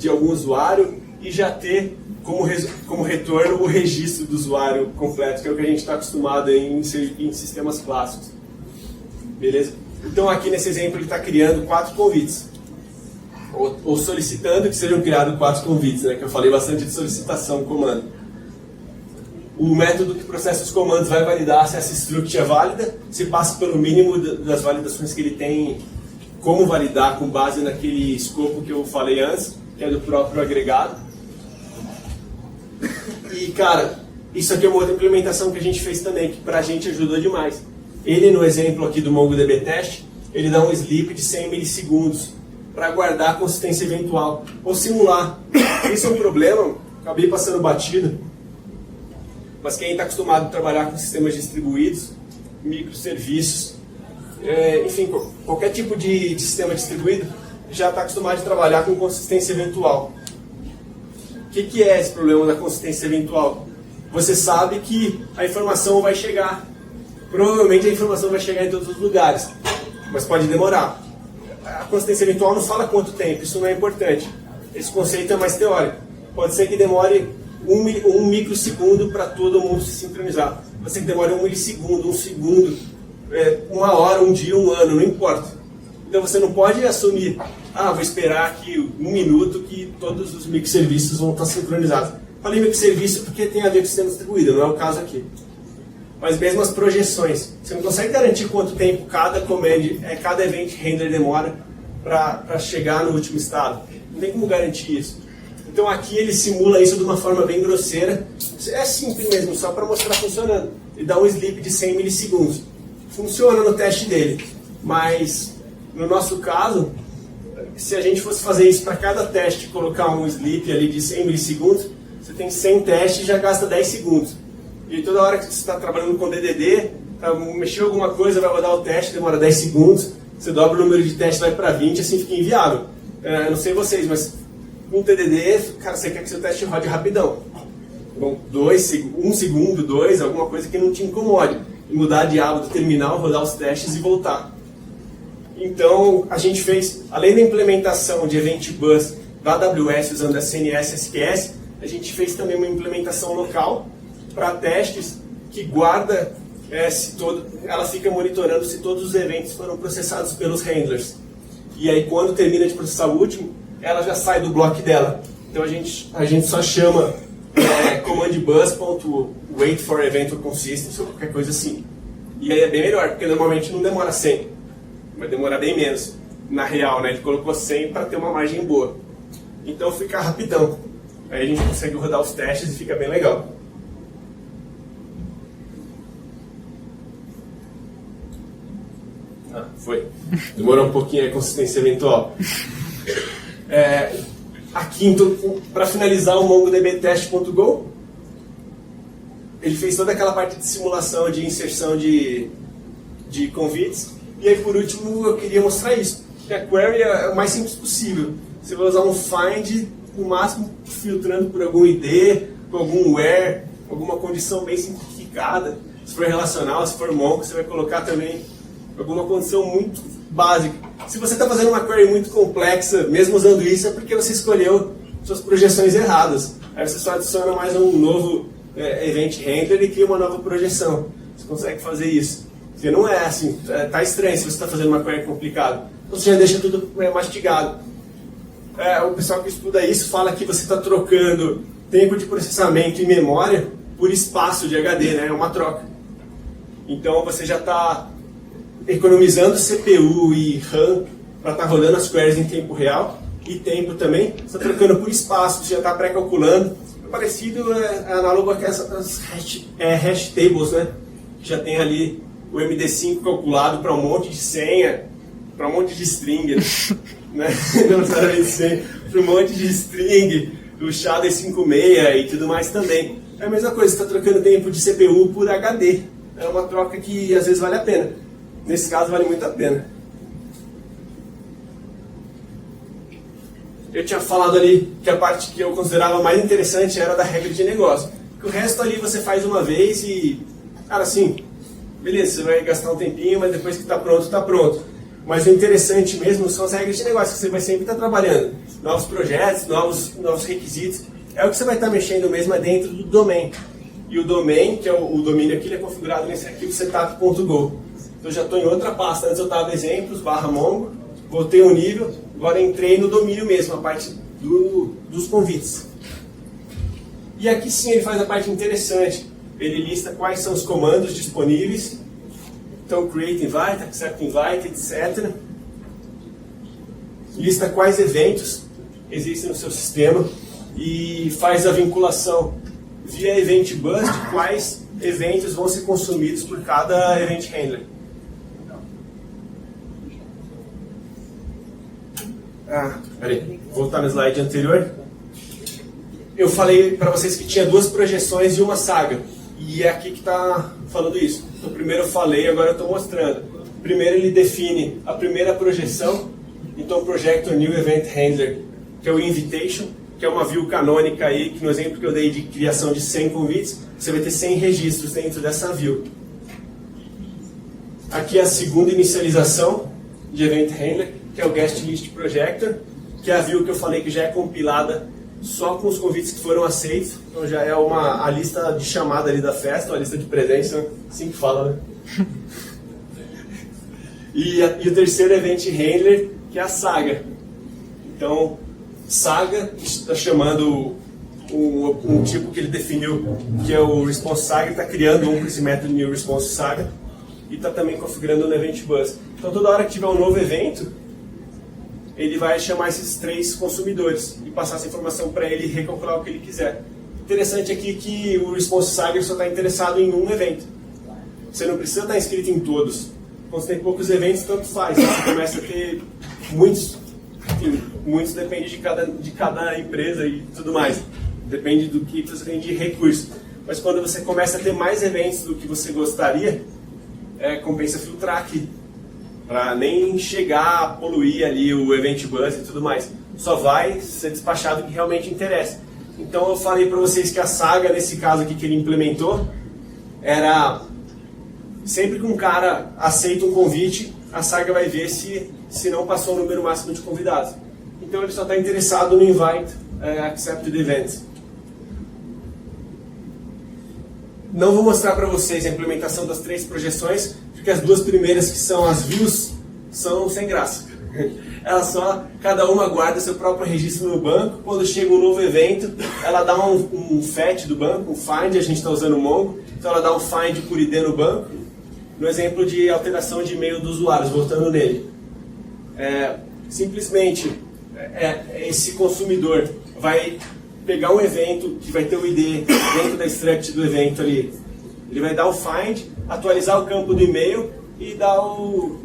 algum usuário e já ter como retorno o registro do usuário completo, que é o que a gente está acostumado em sistemas clássicos. Beleza? Então aqui nesse exemplo ele está criando 4 convites. Ou solicitando que sejam criados 4 convites, né? Que eu falei bastante de solicitação, comando. O método que processa os comandos vai validar se essa struct é válida, se passa pelo mínimo das validações que ele tem, como validar com base naquele escopo que eu falei antes, que é do próprio agregado. E, cara, isso aqui é uma outra implementação que a gente fez também, que pra gente ajudou demais. Ele, no exemplo aqui do MongoDB Test, ele dá um sleep de 100 milissegundos para guardar a consistência eventual, ou simular. Isso é um problema, acabei passando batido, mas quem está acostumado a trabalhar com sistemas distribuídos, microserviços, enfim, qualquer tipo de sistema distribuído, já está acostumado a trabalhar com consistência eventual. O que é esse problema da consistência eventual? Você sabe que a informação vai chegar. Provavelmente a informação vai chegar em todos os lugares, mas pode demorar. A consistência eventual não fala quanto tempo, isso não é importante. Esse conceito é mais teórico. Pode ser que demore um microsegundo para todo mundo se sincronizar. Pode ser que demore 1 milissegundo, 1 segundo, 1 hora, 1 dia, 1 ano, não importa. Então você não pode assumir, vou esperar aqui 1 minuto que todos os microserviços vão estar sincronizados. Falei microserviço porque tem a ver com o sistema distribuído, não é o caso aqui. Mas mesmo as projeções, você não consegue garantir quanto tempo cada cada event render demora para chegar no último estado. Não tem como garantir isso. Então aqui ele simula isso de uma forma bem grosseira. É simples mesmo, só para mostrar funcionando. Ele dá um sleep de 100 milissegundos. Funciona no teste dele, mas no nosso caso, se a gente fosse fazer isso para cada teste, colocar um sleep ali de 100 milissegundos, você tem 100 testes e já gasta 10 segundos. E toda hora que você está trabalhando com DDD, mexeu alguma coisa, vai rodar o teste, demora 10 segundos, você dobra o número de testes, vai para 20, assim fica inviável. Eu não sei vocês, mas com DDD, cara, você quer que seu teste rode rapidão. Bom, 1 segundo, 2, alguma coisa que não te incomode. E mudar de aba do terminal, rodar os testes e voltar. Então, a gente fez, além da implementação de Event Bus da AWS usando a CNS SQS, a gente fez também uma implementação local para testes que guarda, ela fica monitorando se todos os eventos foram processados pelos handlers. E aí, quando termina de processar o último, ela já sai do bloco dela. Então, a gente só chama command bus.wait for event or consistency ou qualquer coisa assim. E aí é bem melhor, porque normalmente não demora 100. Vai demorar bem menos. Na real, né? Ele colocou 100 para ter uma margem boa. Então fica rapidão. Aí a gente consegue rodar os testes e fica bem legal. Foi. Demorou um pouquinho a consistência eventual. Aqui, então, para finalizar o mongodbtest.go, ele fez toda aquela parte de simulação, de inserção de convites. E aí, por último, eu queria mostrar isso. Que a query é o mais simples possível. Você vai usar um find, no máximo filtrando por algum ID, com algum where, alguma condição bem simplificada. Se for relacional, se for Mongo, você vai colocar também alguma condição muito básica. Se você está fazendo uma query muito complexa, mesmo usando isso, é porque você escolheu suas projeções erradas. Aí você só adiciona mais um novo event handler e cria uma nova projeção. Você consegue fazer isso. Porque não é assim, tá estranho se você está fazendo uma query complicada. Então você já deixa tudo mastigado. O pessoal que estuda isso fala que você está trocando tempo de processamento e memória por espaço de HD, né? É uma troca. Então você já está economizando CPU e RAM para estar rodando as queries em tempo real e tempo também. Você está trocando por espaço, você já está pré-calculando. É parecido, é análogo àquelas hash tables, né? Que já tem ali o MD5 calculado para um monte de senha, para um monte de string, né? Não necessariamente senha, para um monte de string, o SHA-256 e tudo mais também. É a mesma coisa, você está trocando tempo de CPU por HD. É uma troca que às vezes vale a pena. Nesse caso vale muito a pena. Eu tinha falado ali que a parte que eu considerava mais interessante era da regra de negócio. Que o resto ali você faz uma vez e, cara, assim, beleza, você vai gastar um tempinho, mas depois que está pronto, está pronto. Mas o interessante mesmo são as regras de negócio, que você vai sempre estar trabalhando. Novos projetos, novos requisitos. É o que você vai estar mexendo mesmo dentro do domain. E o domain, que é o domínio aqui, ele é configurado nesse arquivo setup.go. Então já estou em outra pasta. Antes eu estava exemplos, /mongo, voltei um nível, agora entrei no domínio mesmo, a parte dos convites. E aqui sim ele faz a parte interessante. Ele lista quais são os comandos disponíveis. Então, create invite, accept invite, etc. Lista quais eventos existem no seu sistema e faz a vinculação via event bus de quais eventos vão ser consumidos por cada event handler. Peraí, vou voltar no slide anterior. Eu falei para vocês que tinha duas projeções e uma saga. E é aqui que está falando isso. Então, primeiro eu falei, agora eu estou mostrando. Primeiro ele define a primeira projeção. Então, Projector New Event Handler, que é o Invitation, que é uma view canônica aí, que no exemplo que eu dei de criação de 100 convites, você vai ter 100 registros dentro dessa view. Aqui é a segunda inicialização de Event Handler, que é o Guest List Projector, que é a view que eu falei que já é compilada só com os convites que foram aceitos. Então já é a lista de chamada ali da festa, a lista de presença, assim que fala, né? E o terceiro Event Handler, que é a Saga. Então, Saga está chamando um tipo que ele definiu, que é o Response Saga, está criando com esse método New Response Saga, e está também configurando no Event Bus. Então, toda hora que tiver um novo evento, ele vai chamar esses 3 consumidores e passar essa informação para ele e recalcular o que ele quiser. Interessante aqui que o Response Saga só está interessado em um evento. Você não precisa estar inscrito em todos. Quando você tem poucos eventos, tanto faz. Você começa a ter muitos. Enfim, muitos depende de cada empresa e tudo mais. Depende do que você tem de recurso. Mas quando você começa a ter mais eventos do que você gostaria, compensa filtrar aqui. Para nem chegar a poluir ali o Event Bus e tudo mais. Só vai ser despachado o que realmente interessa. Então eu falei para vocês que a Saga, nesse caso aqui que ele implementou, era sempre que um cara aceita um convite, a Saga vai ver se não passou o número máximo de convidados. Então ele só está interessado no Invite Accepted Events. Não vou mostrar para vocês a implementação das 3 projeções, porque as 2 primeiras, que são as views, são sem graça. Cada uma guarda seu próprio registro no banco. Quando chega um novo evento, ela dá um fetch do banco, um find, a gente está usando o Mongo, então ela dá um find por ID no banco. No exemplo de alteração de e-mail dos usuários, voltando nele. Simplesmente, esse consumidor vai pegar um evento que vai ter o ID dentro da struct do evento ali. Ele vai dar o find, atualizar o campo do e-mail e dar o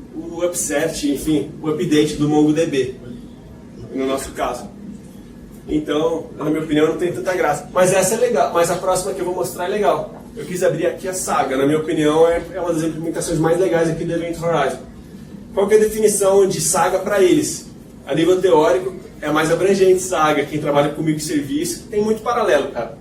upset, enfim, o update do MongoDB, no nosso caso. Então, na minha opinião, não tem tanta graça. Mas essa é legal, mas a próxima que eu vou mostrar é legal. Eu quis abrir aqui a Saga, na minha opinião, é uma das implementações mais legais aqui do Event Horizon. Qual que é a definição de Saga para eles? A nível teórico, é mais abrangente Saga, quem trabalha com microserviço, tem muito paralelo, cara.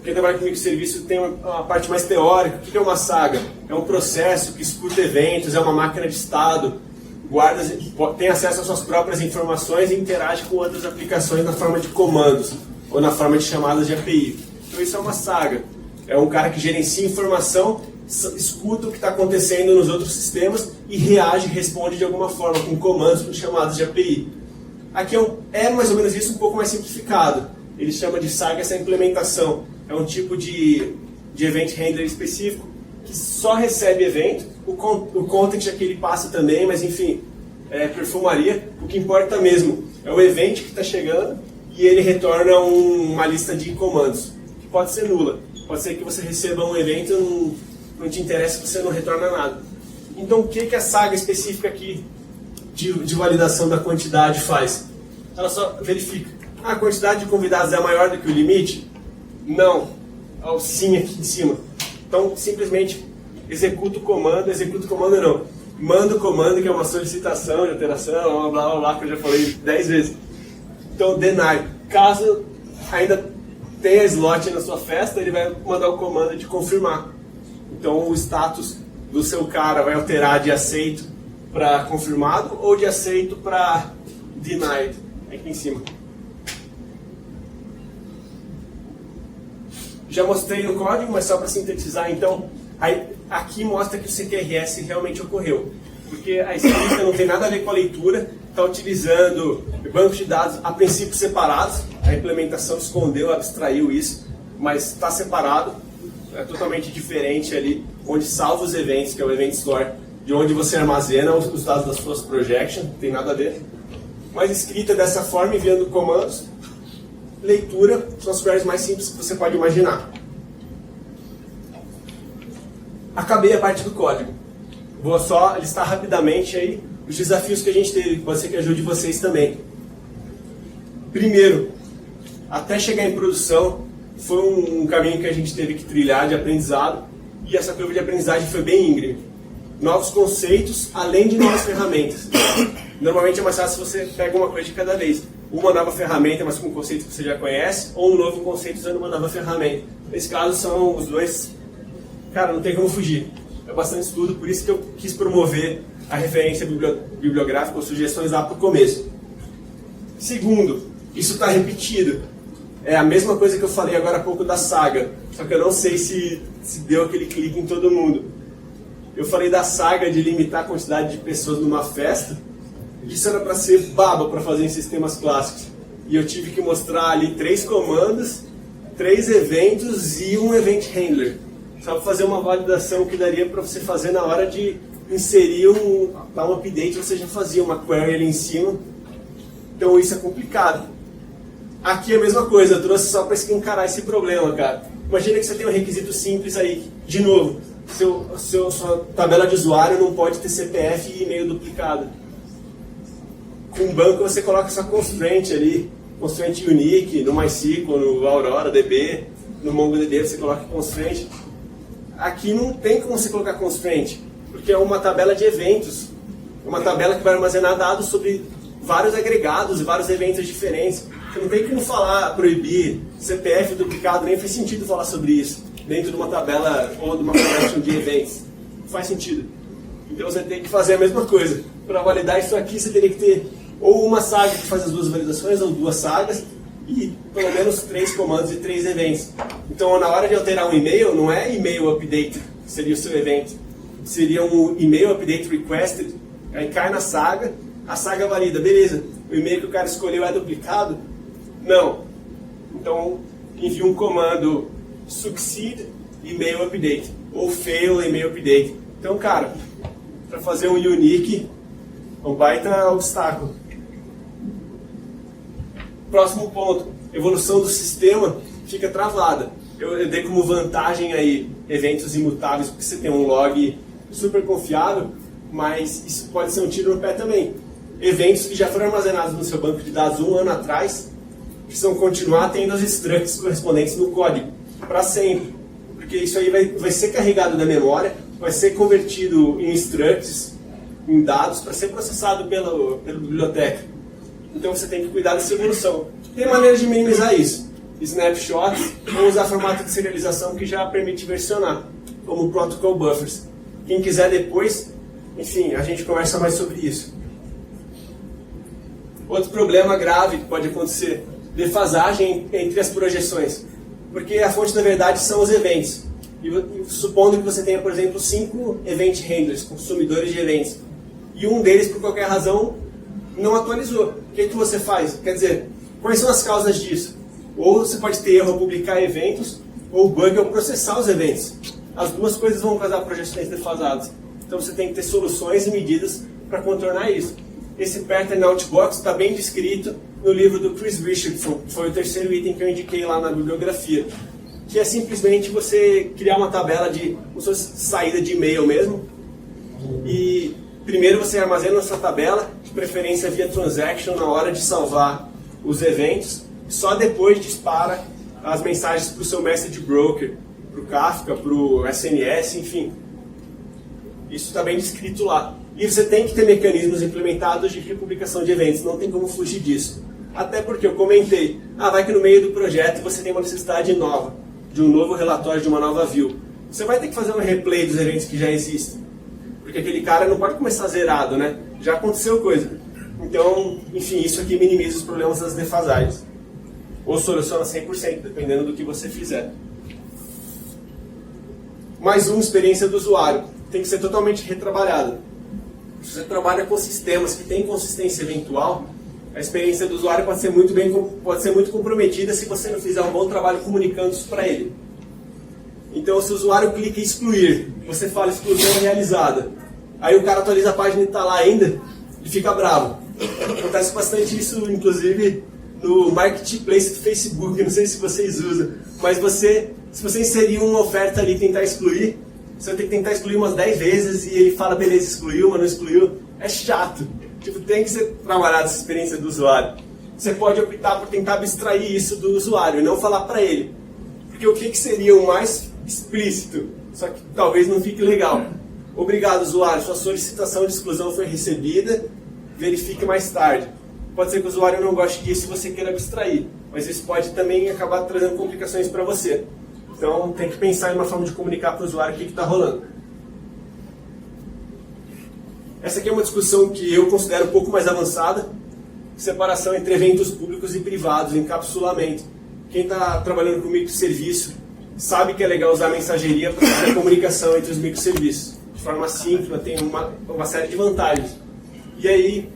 Quem trabalha com microserviço tem uma parte mais teórica. O que é uma saga? É um processo que escuta eventos, é uma máquina de estado, tem acesso às suas próprias informações e interage com outras aplicações na forma de comandos ou na forma de chamadas de API. Então isso é uma saga. É um cara que gerencia informação, escuta o que está acontecendo nos outros sistemas e responde de alguma forma, com comandos, com chamadas de API. Aqui é mais ou menos isso, um pouco mais simplificado. Ele chama de saga essa implementação. É um tipo de event handler específico que só recebe evento. O content é que ele passa também, mas enfim, é perfumaria. O que importa mesmo é o event que está chegando e ele retorna uma lista de comandos, que pode ser nula. Pode ser que você receba um evento e não te interessa, você não retorna nada. Então o que a saga específica aqui de validação da quantidade faz? Ela só verifica. A quantidade de convidados é maior do que o limite? Não. O sim aqui em cima. Então simplesmente executa o comando não. Manda o comando, que é uma solicitação de alteração, blá blá blá, que eu já falei 10 vezes. Então deny. Caso ainda tenha slot na sua festa, ele vai mandar o comando de confirmar. Então o status do seu cara vai alterar de aceito para confirmado ou de aceito para denied, aqui em cima. Já mostrei no código, mas só para sintetizar, então, aqui mostra que o CQRS realmente ocorreu. Porque a escrita não tem nada a ver com a leitura, está utilizando bancos de dados a princípio separados, a implementação escondeu, abstraiu isso, mas está separado, é totalmente diferente ali, onde salva os eventos, que é o Event Store, de onde você armazena os dados das suas projections, não tem nada a ver. Mas escrita dessa forma, enviando comandos. Leitura são as queries mais simples que você pode imaginar. Acabei a parte do código. Vou só listar rapidamente aí os desafios que a gente teve, pode ser que ajude vocês também. Primeiro, até chegar em produção, foi um caminho que a gente teve que trilhar de aprendizado, e essa curva de aprendizagem foi bem íngreme. Novos conceitos, além de novas ferramentas. Normalmente é mais fácil se você pega uma coisa de cada vez. Uma nova ferramenta, mas com um conceito que você já conhece, ou um novo conceito usando uma nova ferramenta. Nesse caso são os dois. Cara, não tem como fugir. É bastante estudo, por isso que eu quis promover a referência bibliográfica ou sugestões lá para o começo. Segundo, isso está repetido. É a mesma coisa que eu falei agora há pouco da saga, só que eu não sei se deu aquele clique em todo mundo. Eu falei da saga de limitar a quantidade de pessoas numa festa. Isso era para ser baba para fazer em sistemas clássicos. E eu tive que mostrar ali 3 comandos, 3 eventos e um event handler. Só para fazer uma validação que daria para você fazer na hora de inserir um update, você já fazia uma query ali em cima. Então isso é complicado. Aqui é a mesma coisa, eu trouxe só para escancarar esse problema, cara. Imagina que você tem um requisito simples aí, de novo, sua tabela de usuário não pode ter CPF e e-mail duplicado. Com um banco você coloca sua constraint ali, constraint unique, no MySQL, no Aurora DB, no MongoDB você coloca constraint. Aqui não tem como você colocar constraint, porque é uma tabela de eventos, uma tabela que vai armazenar dados sobre vários agregados e vários eventos diferentes. Você não tem como proibir CPF duplicado, nem faz sentido falar sobre isso dentro de uma tabela ou de uma collection de eventos. Não faz sentido. Então você tem que fazer a mesma coisa. Para validar isso aqui, você teria que ter ou uma saga que faz as 2 validações, ou 2 sagas, e pelo menos 3 comandos e 3 eventos. Então, na hora de alterar um e-mail, não é e-mail update, que seria o seu evento. Seria um e-mail update requested, aí cai na saga, a saga valida. Beleza, o e-mail que o cara escolheu é duplicado? Não. Então, envia um comando succeed email update, ou fail email update. Então, cara, para fazer um unique, é um baita obstáculo. Próximo ponto, evolução do sistema fica travada. Eu dei como vantagem aí eventos imutáveis, porque você tem um log super confiável, mas isso pode ser um tiro no pé também. Eventos que já foram armazenados no seu banco de dados 1 ano atrás, precisam continuar tendo as structs correspondentes no código, para sempre. Porque isso aí vai ser carregado da memória, vai ser convertido em structs, em dados, para ser processado pela biblioteca. Então você tem que cuidar dessa evolução. Tem maneiras de minimizar isso. snapshots ou usar formato de serialização que já permite versionar, como protocol buffers. Quem quiser depois, enfim, a gente conversa mais sobre isso. Outro problema grave que pode acontecer, defasagem entre as projeções. Porque a fonte da verdade são os eventos. E supondo que você tenha, por exemplo, 5 event handlers, consumidores de eventos, e um deles, por qualquer razão, não atualizou. O que você faz? Quer dizer, quais são as causas disso? Ou você pode ter erro ao publicar eventos, ou bug ao processar os eventos. As duas coisas vão causar projeções defasadas. Então você tem que ter soluções e medidas para contornar isso. Esse pattern outbox está bem descrito no livro do Chris Richardson, que foi o terceiro item que eu indiquei lá na bibliografia, que é simplesmente você criar uma tabela de saída de e-mail mesmo, e primeiro você armazena na sua tabela, de preferência via transaction na hora de salvar os eventos, só depois dispara as mensagens para o seu message broker, para o Kafka, para o SNS, enfim. Isso está bem descrito lá. E você tem que ter mecanismos implementados de republicação de eventos, não tem como fugir disso. Até porque eu comentei, vai que no meio do projeto você tem uma necessidade nova, de um novo relatório, de uma nova view. Você vai ter que fazer um replay dos eventos que já existem. Porque aquele cara não pode começar zerado, né? Já aconteceu coisa. Então, enfim, isso aqui minimiza os problemas das defasagens. Ou soluciona 100%, dependendo do que você fizer. Mais uma, experiência do usuário. Tem que ser totalmente retrabalhada. Se você trabalha com sistemas que têm consistência eventual, a experiência do usuário pode ser muito comprometida se você não fizer um bom trabalho comunicando isso para ele. Então, se o usuário clica em excluir, você fala exclusão realizada, aí o cara atualiza a página e está lá ainda, e fica bravo. Acontece bastante isso, inclusive, no marketplace do Facebook, não sei se vocês usam, mas se você inserir uma oferta ali e tentar excluir, você vai ter que tentar excluir umas 10 vezes e ele fala, beleza, excluiu, mas não excluiu. É chato. Tipo, tem que ser trabalhada essa experiência do usuário. Você pode optar por tentar abstrair isso do usuário e não falar para ele. Porque o que seria o mais explícito? Só que talvez não fique legal. Obrigado, usuário, sua solicitação de exclusão foi recebida, verifique mais tarde. Pode ser que o usuário não goste disso e você queira abstrair, mas isso pode também acabar trazendo complicações para você. Então, tem que pensar em uma forma de comunicar para o usuário o que está rolando. Essa aqui é uma discussão que eu considero um pouco mais avançada, separação entre eventos públicos e privados, encapsulamento. Quem está trabalhando com microserviço sabe que é legal usar mensageria para fazer a comunicação entre os microserviços. De forma síncrona, tem uma série de vantagens. E aí,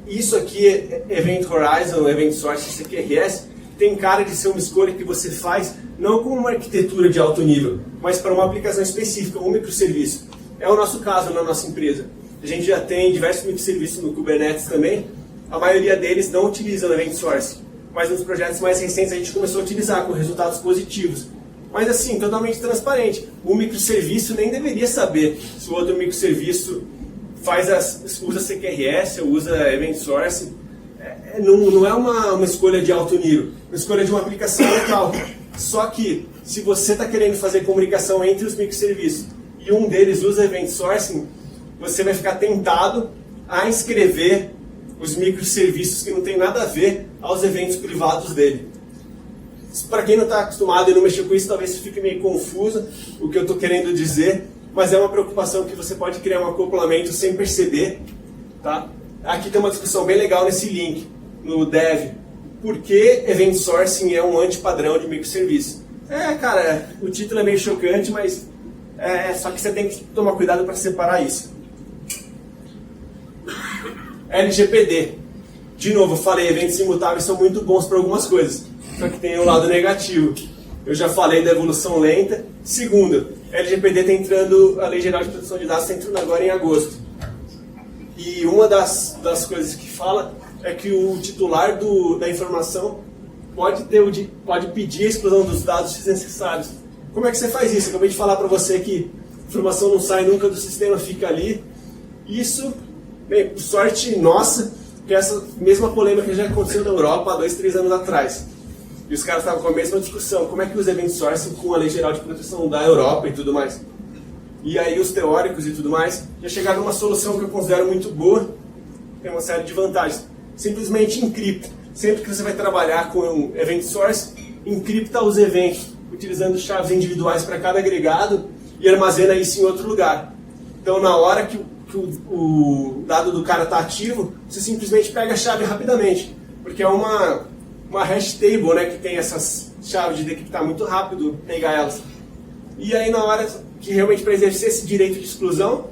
isso aqui, Event Horizon, Event Source, CQRS, tem cara de ser uma escolha que você faz não como uma arquitetura de alto nível, mas para uma aplicação específica, um microserviço. É o nosso caso na nossa empresa. A gente já tem diversos microserviços no Kubernetes também. A maioria deles não utilizam Event Source, mas nos projetos mais recentes a gente começou a utilizar com resultados positivos. Mas assim, totalmente transparente. O microserviço nem deveria saber se o outro microserviço usa CQRS ou usa Event Source. Não é uma escolha de alto nível, uma escolha de uma aplicação local. Só que, se você está querendo fazer comunicação entre os microserviços e um deles usa Event Sourcing, você vai ficar tentado a inscrever os microserviços que não tem nada a ver aos eventos privados dele. Para quem não está acostumado e não mexeu com isso, talvez fique meio confuso o que eu estou querendo dizer, mas é uma preocupação que você pode criar um acoplamento sem perceber. Tá? Aqui tem uma discussão bem legal nesse link, no Dev. Por que Event Sourcing é um antipadrão de microserviço? Cara, o título é meio chocante, mas só que você tem que tomar cuidado para separar isso. LGPD. De novo, eu falei, eventos imutáveis são muito bons para algumas coisas, só que tem um lado negativo. Eu já falei da evolução lenta. Segundo, LGPD está entrando, a Lei Geral de Proteção de Dados está entrando agora em agosto. E uma das coisas que fala é que o titular da informação pode pedir a exclusão dos dados desnecessários. Como é que você faz isso? Eu acabei de falar para você que a informação não sai nunca do sistema, fica ali. Isso, bem, por sorte nossa, que essa mesma polêmica já aconteceu na Europa há 2, 3 anos atrás. E os caras estavam com a mesma discussão. Como é que usa Event Sourcing com a Lei Geral de Proteção da Europa e tudo mais? E aí os teóricos e tudo mais já chegaram a uma solução que eu considero muito boa, tem uma série de vantagens. Simplesmente encripta. sempre que você vai trabalhar com um Event Source, encripta os eventos, utilizando chaves individuais para cada agregado e armazena isso em outro lugar. Então, na hora que o dado do cara está ativo, você simplesmente pega a chave rapidamente, porque é uma hash table, né, que tem essas chaves de decriptar muito rápido, pegar elas. E aí, na hora que realmente para exercer esse direito de exclusão,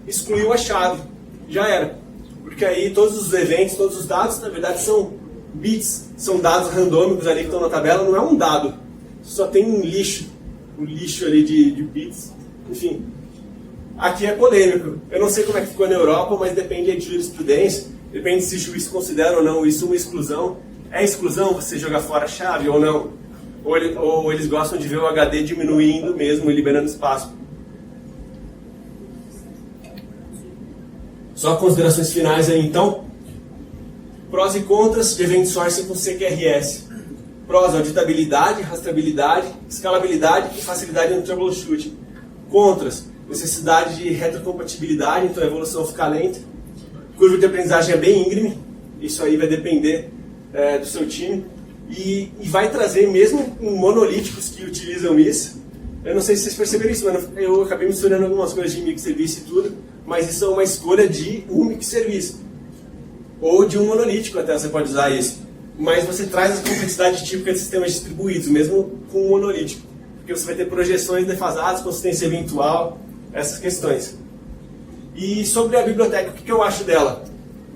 excluiu a chave, já era. Porque aí todos os eventos, todos os dados, na verdade, são bits, são dados randômicos ali que estão na tabela, não é um dado, só tem um lixo ali de bits, enfim. Aqui é polêmico, eu não sei como é que ficou na Europa, mas depende de jurisprudência, depende se o juiz considera ou não isso uma exclusão. É exclusão você jogar fora a chave ou não? Ou eles gostam de ver o HD diminuindo mesmo e liberando espaço? Só considerações finais aí então. Prós e contras de Event Sourcing com CQRS. Prós, auditabilidade, rastreabilidade, escalabilidade e facilidade no troubleshooting. Contras, necessidade de retrocompatibilidade, então a evolução fica lenta. Curva de aprendizagem é bem íngreme, isso aí vai depender do seu time. E vai trazer, mesmo em monolíticos que utilizam isso, eu não sei se vocês perceberam isso, mas eu acabei misturando algumas coisas de microserviço e tudo, mas isso é uma escolha de um microserviço. Ou de um monolítico até você pode usar isso. Mas você traz a complexidade típica de sistemas distribuídos, mesmo com um monolítico. Porque você vai ter projeções defasadas, consistência eventual, essas questões. E sobre a biblioteca, o que eu acho dela?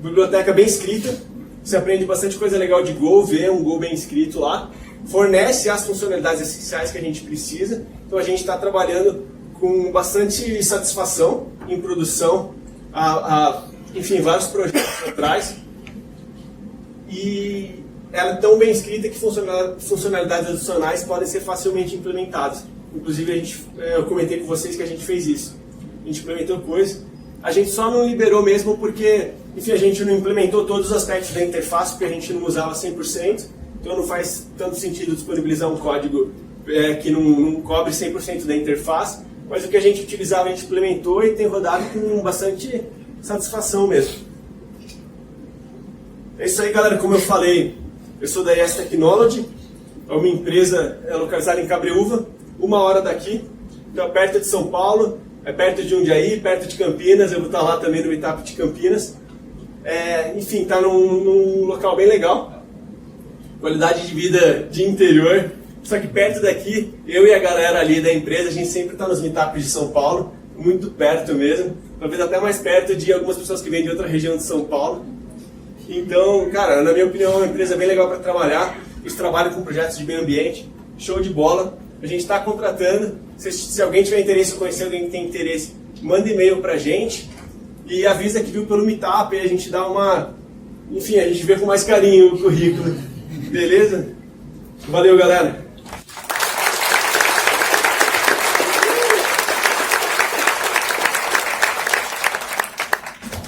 Biblioteca bem escrita, você aprende bastante coisa legal de Go, vê um Go bem escrito lá, fornece as funcionalidades essenciais que a gente precisa, então a gente está trabalhando com bastante satisfação em produção, enfim, vários projetos atrás, e ela é tão bem escrita que funcionalidades adicionais podem ser facilmente implementadas. Inclusive, eu comentei com vocês que a gente fez isso. A gente implementou coisa. A gente só não liberou mesmo porque, enfim, a gente não implementou todos os aspectos da interface, porque a gente não usava 100%. Então não faz tanto sentido disponibilizar um código que não cobre 100% da interface. Mas o que a gente utilizava, a gente implementou e tem rodado com bastante satisfação mesmo. É isso aí, galera. Como eu falei, eu sou da YES Technology. É uma empresa localizada em Cabreúva, 1 hora daqui. Então, perto de São Paulo, é perto de Jundiaí, perto de Campinas. Eu vou estar lá também no Meetup de Campinas. Enfim, está num local bem legal. Qualidade de vida de interior. Só que perto daqui, eu e a galera ali da empresa, a gente sempre está nos Meetups de São Paulo, muito perto mesmo. Talvez até mais perto de algumas pessoas que vêm de outra região de São Paulo. Então, cara, na minha opinião, é uma empresa bem legal para trabalhar. Eles trabalham com projetos de meio ambiente, show de bola. A gente está contratando. Se alguém tiver interesse ou conhecer alguém que tem interesse, manda e-mail para a gente e avisa que viu pelo Meetup e a gente dá uma... Enfim, a gente vê com mais carinho o currículo. Beleza? Valeu, galera!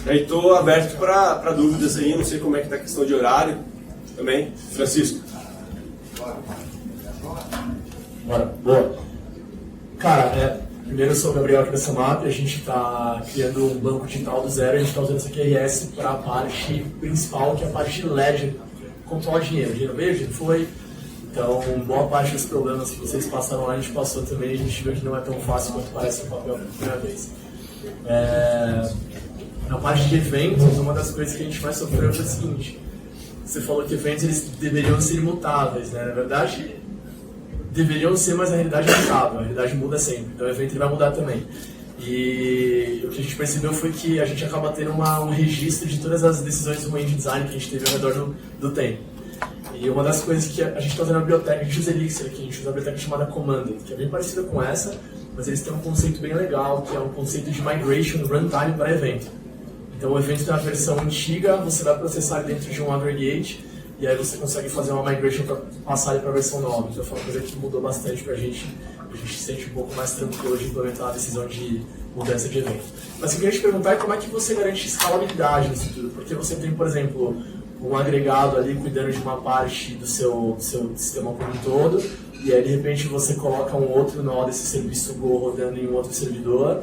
Aí estou aberto para dúvidas aí, não sei como é que está a questão de horário também. Francisco. Bora. Boa. Cara, primeiro eu sou o Gabriel aqui da Samap, a gente está criando um banco digital do zero, a gente está usando essa QRS para a parte principal, que é a parte de ledger, controlar dinheiro. Dinheiro veio, dinheiro foi. Então, boa parte dos problemas que vocês passaram lá, a gente passou também, a gente viu que não é tão fácil quanto parece no papel pela primeira vez. Na parte de eventos, uma das coisas que a gente mais sofreu foi o seguinte: você falou que eventos eles deveriam ser imutáveis, né? Na verdade, deveriam ser, mas a realidade é imutável, a realidade muda sempre, então o evento ele vai mudar também. E o que a gente percebeu foi que a gente acaba tendo um registro de todas as decisões ruins de design que a gente teve ao redor do tempo. E uma das coisas que a gente está usando na biblioteca, a gente usa Elixir aqui, a gente usa uma biblioteca chamada Commanded, que é bem parecida com essa, mas eles têm um conceito bem legal, que é um conceito de migration runtime para evento. Então o evento tem uma versão antiga, você vai processar dentro de um aggregate, e aí você consegue fazer uma migration para passar ele para a versão nova. Então foi uma coisa que mudou bastante para a gente se sente um pouco mais tranquilo de implementar a decisão de mudança de evento. Mas eu queria te perguntar como é que você garante escalabilidade nisso tudo, porque você tem, por exemplo, um agregado ali cuidando de uma parte do seu sistema como um todo, e aí de repente você coloca um outro nó desse serviço Go rodando em um outro servidor,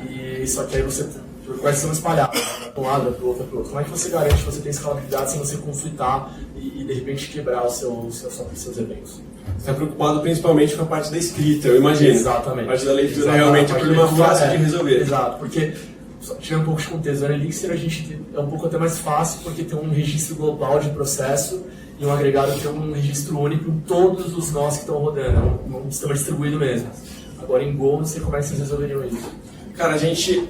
e só que aí você quais são espalhados, para um lado, para o outro, para o outro. Como é que você garante que você tem escalabilidade sem você conflitar e de repente quebrar os seus eventos. Você está preocupado principalmente com a parte da escrita, eu imagino. Exatamente. A parte da leitura realmente é um problema fácil de resolver. Exato, porque, só tirar um pouco de contexto, no Elixir a gente é um pouco até mais fácil porque tem um registro global de processo e um agregado tem um registro único em todos os nós que estão rodando, é um sistema distribuído mesmo. Agora em Go, não sei como é que vocês resolveriam isso. Cara,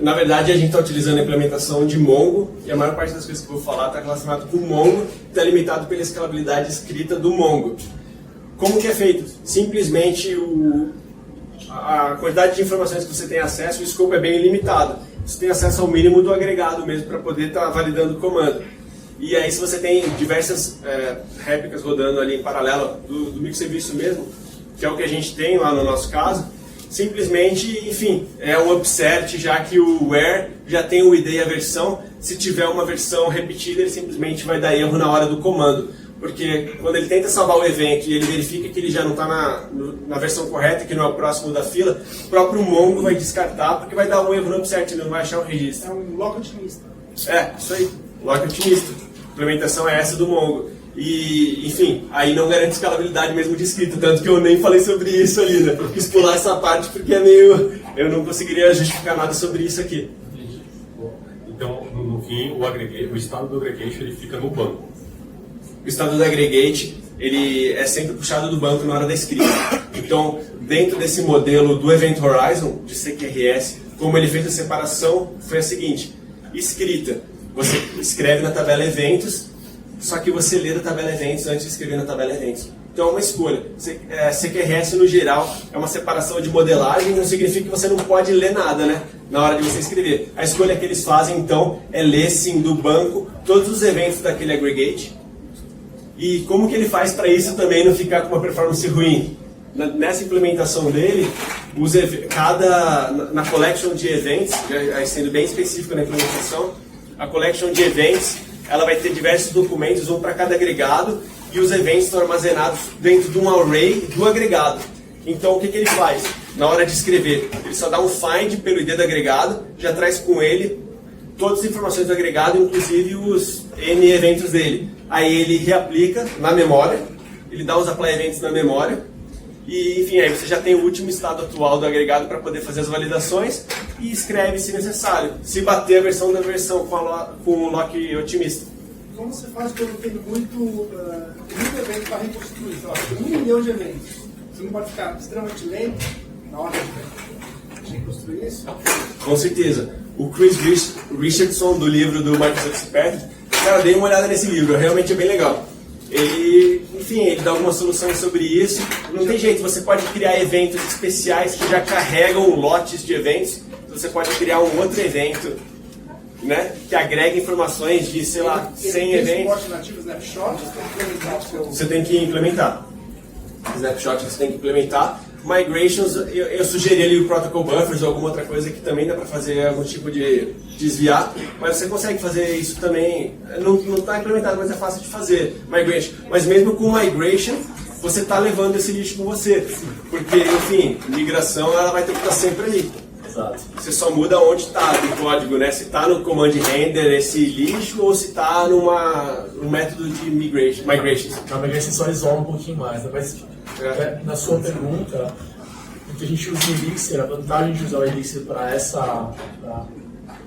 na verdade, a gente está utilizando a implementação de Mongo e a maior parte das coisas que eu vou falar está relacionado com o Mongo, está limitado pela escalabilidade escrita do Mongo. Como que é feito? Simplesmente a quantidade de informações que você tem acesso, o escopo é bem ilimitado. Você tem acesso ao mínimo do agregado mesmo para poder estar validando o comando. E aí, se você tem diversas réplicas rodando ali em paralelo do microserviço mesmo, que é o que a gente tem lá no nosso caso, simplesmente, enfim, é um upsert, já que o where já tem o ID e a versão. Se tiver uma versão repetida, ele simplesmente vai dar erro na hora do comando. Porque quando ele tenta salvar o evento e ele verifica que ele já não está na versão correta, que não é o próximo da fila, o próprio Mongo vai descartar, porque vai dar um erro no upsert, ele não vai achar o registro. É um lock otimista. Isso aí, lock otimista. A implementação é essa do Mongo. E, enfim, aí não garante escalabilidade mesmo de escrita, tanto que eu nem falei sobre isso ali, né? Eu quis pular essa parte porque é meio... eu não conseguiria justificar nada sobre isso aqui. Então, no fim, o estado do aggregation ele fica no banco. O estado do aggregate, ele é sempre puxado do banco na hora da escrita. Então, dentro desse modelo do Event Horizon, de CQRS, como ele fez a separação, foi a seguinte: escrita, você escreve na tabela eventos, só que você lê da tabela eventos antes de escrever na tabela eventos. Então é uma escolha. CQRS, no geral, é uma separação de modelagem, não significa que você não pode ler nada, né, na hora de você escrever. A escolha que eles fazem, então, é ler, sim, do banco todos os eventos daquele aggregate. E como que ele faz para isso também não ficar com uma performance ruim? Nessa implementação dele, na collection de events, já sendo bem específico na implementação, a collection de events, ela vai ter diversos documentos, um para cada agregado, e os eventos estão armazenados dentro de um array do agregado. Então, o que ele faz? Na hora de escrever, ele só dá um find pelo ID do agregado, já traz com ele todas as informações do agregado, inclusive os N eventos dele. Aí ele reaplica na memória, ele dá os apply events na memória, e enfim, aí você já tem o último estado atual do agregado para poder fazer as validações e escreve se necessário, se bater a versão da versão com o lock otimista. Como você faz quando tem muito evento para reconstruir? Sei lá, tem 1 milhão de eventos. Você não pode ficar extremamente lento na hora de reconstruir isso? Com certeza. O Chris Richardson, do livro do Microsoft Expert, cara, dei uma olhada nesse livro, realmente é bem legal. Ele dá algumas soluções sobre isso. Não tem jeito, você pode criar eventos especiais que já carregam lotes de eventos. Você pode criar um outro evento, né, que agrega informações de, sei lá, 100 eventos. Você tem que implementar. Snapshot você tem que implementar. Migrations, eu sugeri ali o Protocol Buffers ou alguma outra coisa que também dá para fazer algum tipo de desviar, mas você consegue fazer isso também. Não está implementado, mas é fácil de fazer. Migration. Mas mesmo com Migration, você está levando esse lixo com você. Porque, enfim, migração ela vai ter que estar sempre ali. Exato. Você só muda onde está no código, né? Se está no command render esse lixo ou se está num método de migration. Na migration só isola um pouquinho mais, né? Mas na sua pergunta, o que a gente usa o Elixir, a vantagem de usar o Elixir para essa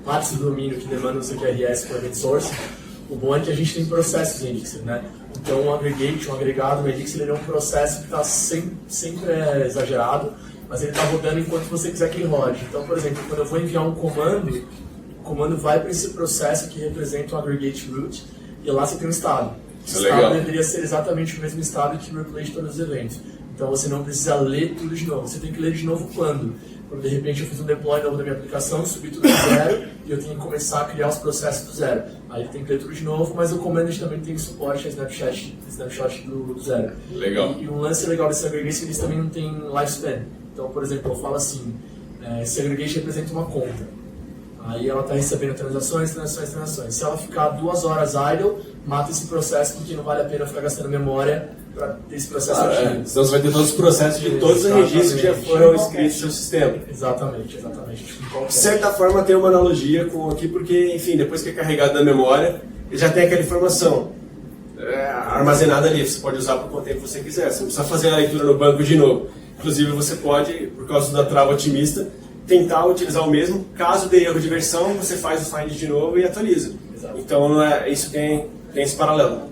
parte do domínio que demanda o CQRS com Event Source, o bom é que a gente tem processos em Elixir, né? Então um aggregate, um agregado no Elixir, ele é um processo que está sempre exagerado, mas ele está rodando enquanto você quiser que ele rode. Então, por exemplo, quando eu vou enviar um comando, o comando vai para esse processo que representa o aggregate root, e lá você tem um estado. Esse estado deveria ser exatamente o mesmo estado que replace todos os eventos. Então você não precisa ler tudo de novo. Você tem que ler de novo quando? Quando de repente eu fiz um deploy novo da minha aplicação, subi tudo do zero e eu tenho que começar a criar os processos do zero. Aí ele tem que ler tudo de novo, mas o command também tem suporte a snapshot do zero. Legal. E um lance legal desse aggregation é que eles também não têm lifespan. Então, por exemplo, eu falo assim, esse aggregation representa uma conta. Aí ela está recebendo transações. Se ela ficar 2 horas idle, mata esse processo porque não vale a pena ficar gastando memória para ter esse processo ativo. Senão você vai ter todos os processos de todos os registros que já foram escritos no seu sistema. Exatamente. De certa forma tem uma analogia com aqui, porque, enfim, depois que é carregado da memória, ele já tem aquela informação. armazenada ali. Você pode usar por quanto tempo você quiser. Você não precisa fazer a leitura no banco de novo. Inclusive, você pode, por causa da trava otimista, tentar utilizar o mesmo. Caso dê erro de versão, você faz o find de novo e atualiza. Exato. Então, isso tem esse paralelo.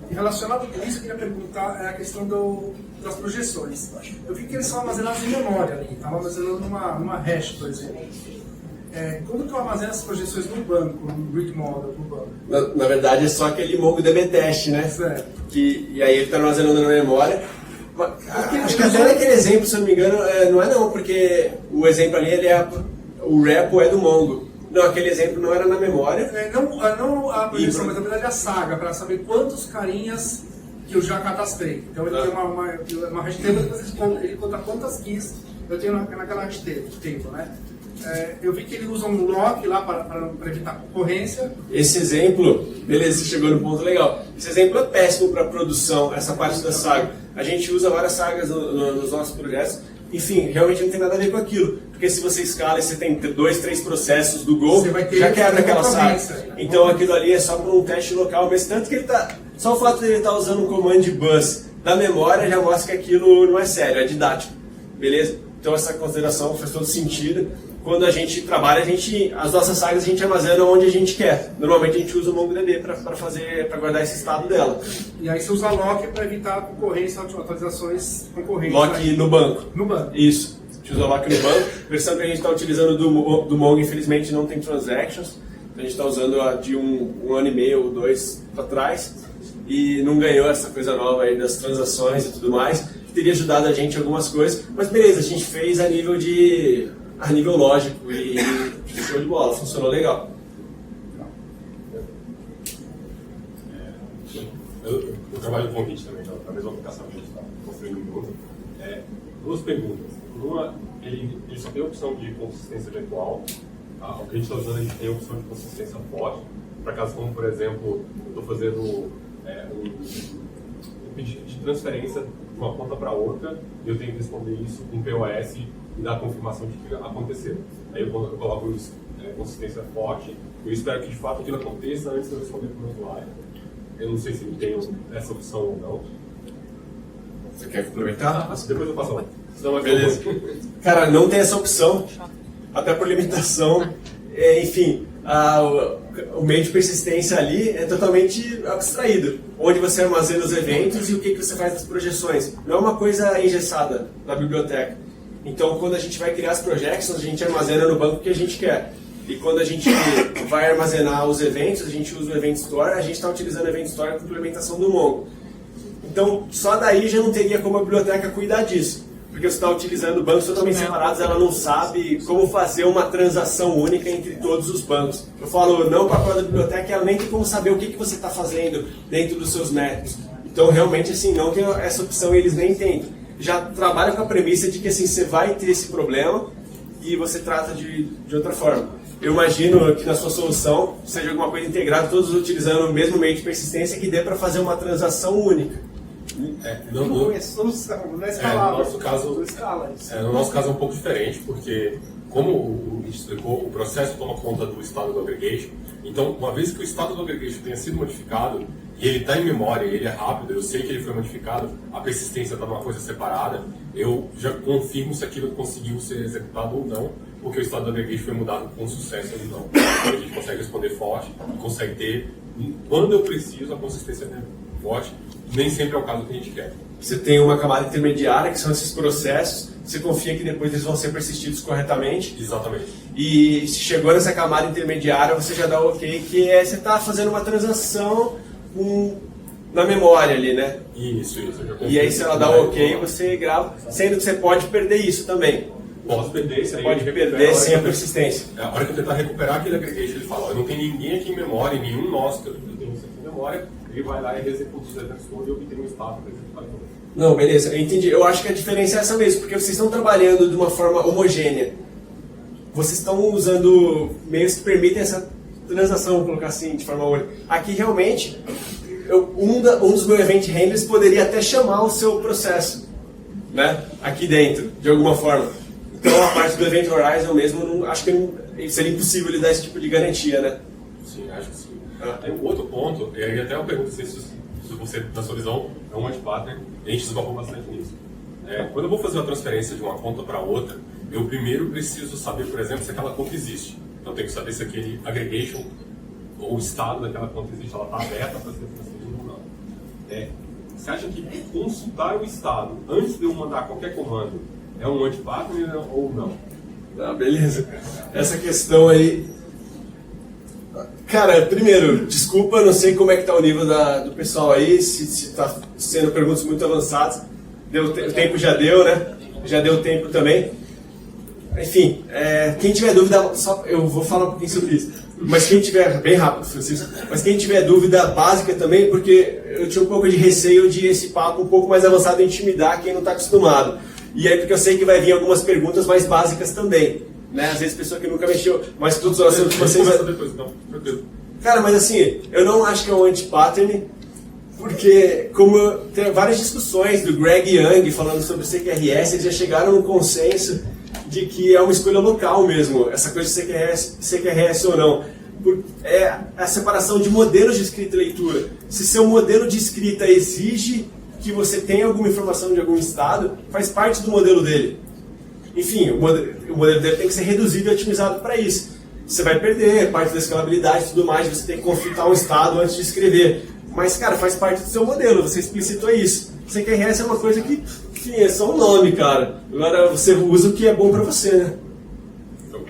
E relacionado com isso, eu queria perguntar a questão das projeções. Eu vi que eles são armazenados em memória ali. Estava armazenando numa hash, por exemplo. Como que eu armazeno essas projeções no banco, no grid model, no banco? Na verdade, é só aquele MongoDB teste, né? Certo. E aí ele está armazenando na memória. Acho que até naquele exemplo, se eu não me engano, não é não, porque o exemplo ali, o repo é do Mongo. Não, aquele exemplo não era na memória. Não a projeção, mas na verdade a saga, para saber quantos carinhas que eu já cadastrei. Então ele tem uma hash table, depois ele conta quantas keys eu tenho naquela hash table, né? Eu vi que ele usa um lock lá para evitar concorrência. Esse exemplo, beleza, você chegou no ponto legal. Esse exemplo é péssimo para produção, essa parte da saga. A gente usa várias sagas nos nossos projetos. Enfim, realmente não tem nada a ver com aquilo. Porque se você escala e você tem 2, 3 processos do Go, já quebra aquela saga. Então aquilo ali é só para um teste local, mas tanto que ele tá. Só o fato de ele estar usando um command bus da memória já mostra que aquilo não é sério, é didático. Beleza? Então essa consideração faz todo sentido. Quando a gente trabalha, as nossas sagas a gente armazena onde a gente quer. Normalmente a gente usa o MongoDB para guardar esse estado dela. E aí você usa lock para evitar concorrência, atualizações concorrentes. Lock no banco. No banco. Isso. A gente usa lock no banco. A versão que a gente está utilizando do Mongo, infelizmente, não tem transactions. Então a gente está usando a de um ano e meio ou 2 para trás. E não ganhou essa coisa nova aí das transações e tudo mais. Teria ajudado a gente em algumas coisas. Mas beleza, a gente fez a nível lógico e show de bola, funcionou legal. Eu trabalho com Git também, na mesma aplicação que a gente está construindo junto. Duas perguntas. Uma, ele só tem a opção de consistência eventual. O que a gente está usando, a gente tem a opção de consistência forte. Para caso como, por exemplo, eu estou fazendo um pedido de transferência de uma conta para outra e eu tenho que responder isso com POS e dar a confirmação de que aconteceu. Aí eu coloco consistência forte, eu espero que de fato aquilo aconteça antes de eu responder para o meu usuário. Eu não sei se tem essa opção ou não. Você quer complementar? Depois eu passo lá. Beleza. Cara, não tem essa opção, até por limitação. Enfim, o meio de persistência ali é totalmente abstraído, onde você armazena os eventos e o que você faz das projeções. Não é uma coisa engessada na biblioteca. Então, quando a gente vai criar as projections, a gente armazena no banco que a gente quer. E quando a gente vai armazenar os eventos, a gente usa o Event Store, a gente está utilizando o Event Store com implementação do Mongo. Então, só daí já não teria como a biblioteca cuidar disso. Porque você está utilizando bancos totalmente separados, ela não sabe como fazer uma transação única entre todos os bancos. Eu falo, não para a da biblioteca, ela nem tem como saber o que você está fazendo dentro dos seus métodos. Então, realmente, assim, não tem essa opção e eles nem tentam. Já trabalha com a premissa de que assim, você vai ter esse problema e você trata de outra forma. Eu imagino que na sua solução seja alguma coisa integrada, todos utilizando o mesmo meio de persistência que dê para fazer uma transação única. Não é solução, não é escalável. No nosso caso é um pouco diferente, porque como o Git explicou, o processo toma conta do estado do aggregation. Então, uma vez que o estado do aggregation tenha sido modificado, e ele está em memória, ele é rápido, eu sei que ele foi modificado, a persistência está numa coisa separada, eu já confirmo se aquilo conseguiu ser executado ou não, porque o estado do aggregation foi mudado com sucesso ou não. Então, a gente consegue responder forte, consegue ter, quando eu preciso, a consistência forte, nem sempre é o caso que a gente quer. Você tem uma camada intermediária, que são esses processos, você confia que depois eles vão ser persistidos corretamente. Exatamente. E se chegou nessa camada intermediária, você já dá o ok, que você está fazendo uma transação na memória ali, né? Isso. E aí se ela dá o ok, você grava, sendo que você pode perder isso também. Posso perder, você pode perder sem a persistência. A hora que eu tentar recuperar aquele aggregation, ele fala, não tem ninguém aqui em memória, nenhum nosso que eu tenho isso aqui em memória, ele vai lá e executa os eventos todos e obtém um estado para executar tudo. Não, beleza, eu entendi. Eu acho que a diferença é essa mesmo, porque vocês estão trabalhando de uma forma homogênea. Vocês estão usando meios que permitem essa transação, vou colocar assim, de forma única. Aqui, realmente, um dos meus event handlers poderia até chamar o seu processo, né? Aqui dentro, de alguma forma. Então, a parte do Event Horizon mesmo, acho que seria impossível lhe dar esse tipo de garantia, né? Sim, acho que sim. Tem um outro ponto, e até uma pergunta se isso se você, na sua visão, é um anti-pattern, e a gente esbarrou bastante nisso. Quando eu vou fazer uma transferência de uma conta para outra, eu primeiro preciso saber, por exemplo, se aquela conta existe. Então eu tenho que saber se aquele aggregation ou o estado daquela conta existe, ela está aberta para ser transferida ou não. Você acha que consultar o estado antes de eu mandar qualquer comando é um anti-pattern ou não? Ah, beleza. Essa questão aí... Cara, primeiro, desculpa, não sei como é que tá o nível do pessoal aí, se tá sendo perguntas muito avançadas. O tempo já deu, né? Já deu tempo também. Enfim, quem tiver dúvida, eu vou falar um pouquinho sobre isso. Mas quem tiver, bem rápido, Francisco, mas quem tiver dúvida básica também, porque eu tinha um pouco de receio de esse papo um pouco mais avançado intimidar quem não está acostumado. E aí porque eu sei que vai vir algumas perguntas mais básicas também. Né? Às vezes pessoa que nunca mexeu, mas todos os assuntos que vocês... Cara, mas assim, eu não acho que é um anti-pattern, porque como tem várias discussões do Greg Young falando sobre CQRS, eles já chegaram num consenso de que é uma escolha local mesmo, essa coisa de CQRS ou não. É a separação de modelos de escrita e leitura. Se seu modelo de escrita exige que você tenha alguma informação de algum estado, faz parte do modelo dele. Enfim, o modelo dele tem que ser reduzido e otimizado para isso. Você vai perder parte da escalabilidade e tudo mais, você tem que conflitar um estado antes de escrever. Mas, cara, faz parte do seu modelo, você explicitou isso. CQRS é uma coisa que, enfim, é só um nome, cara. Agora você usa o que é bom para você, né? Então,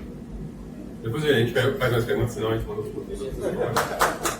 depois a gente faz mais perguntas, senão a gente manda os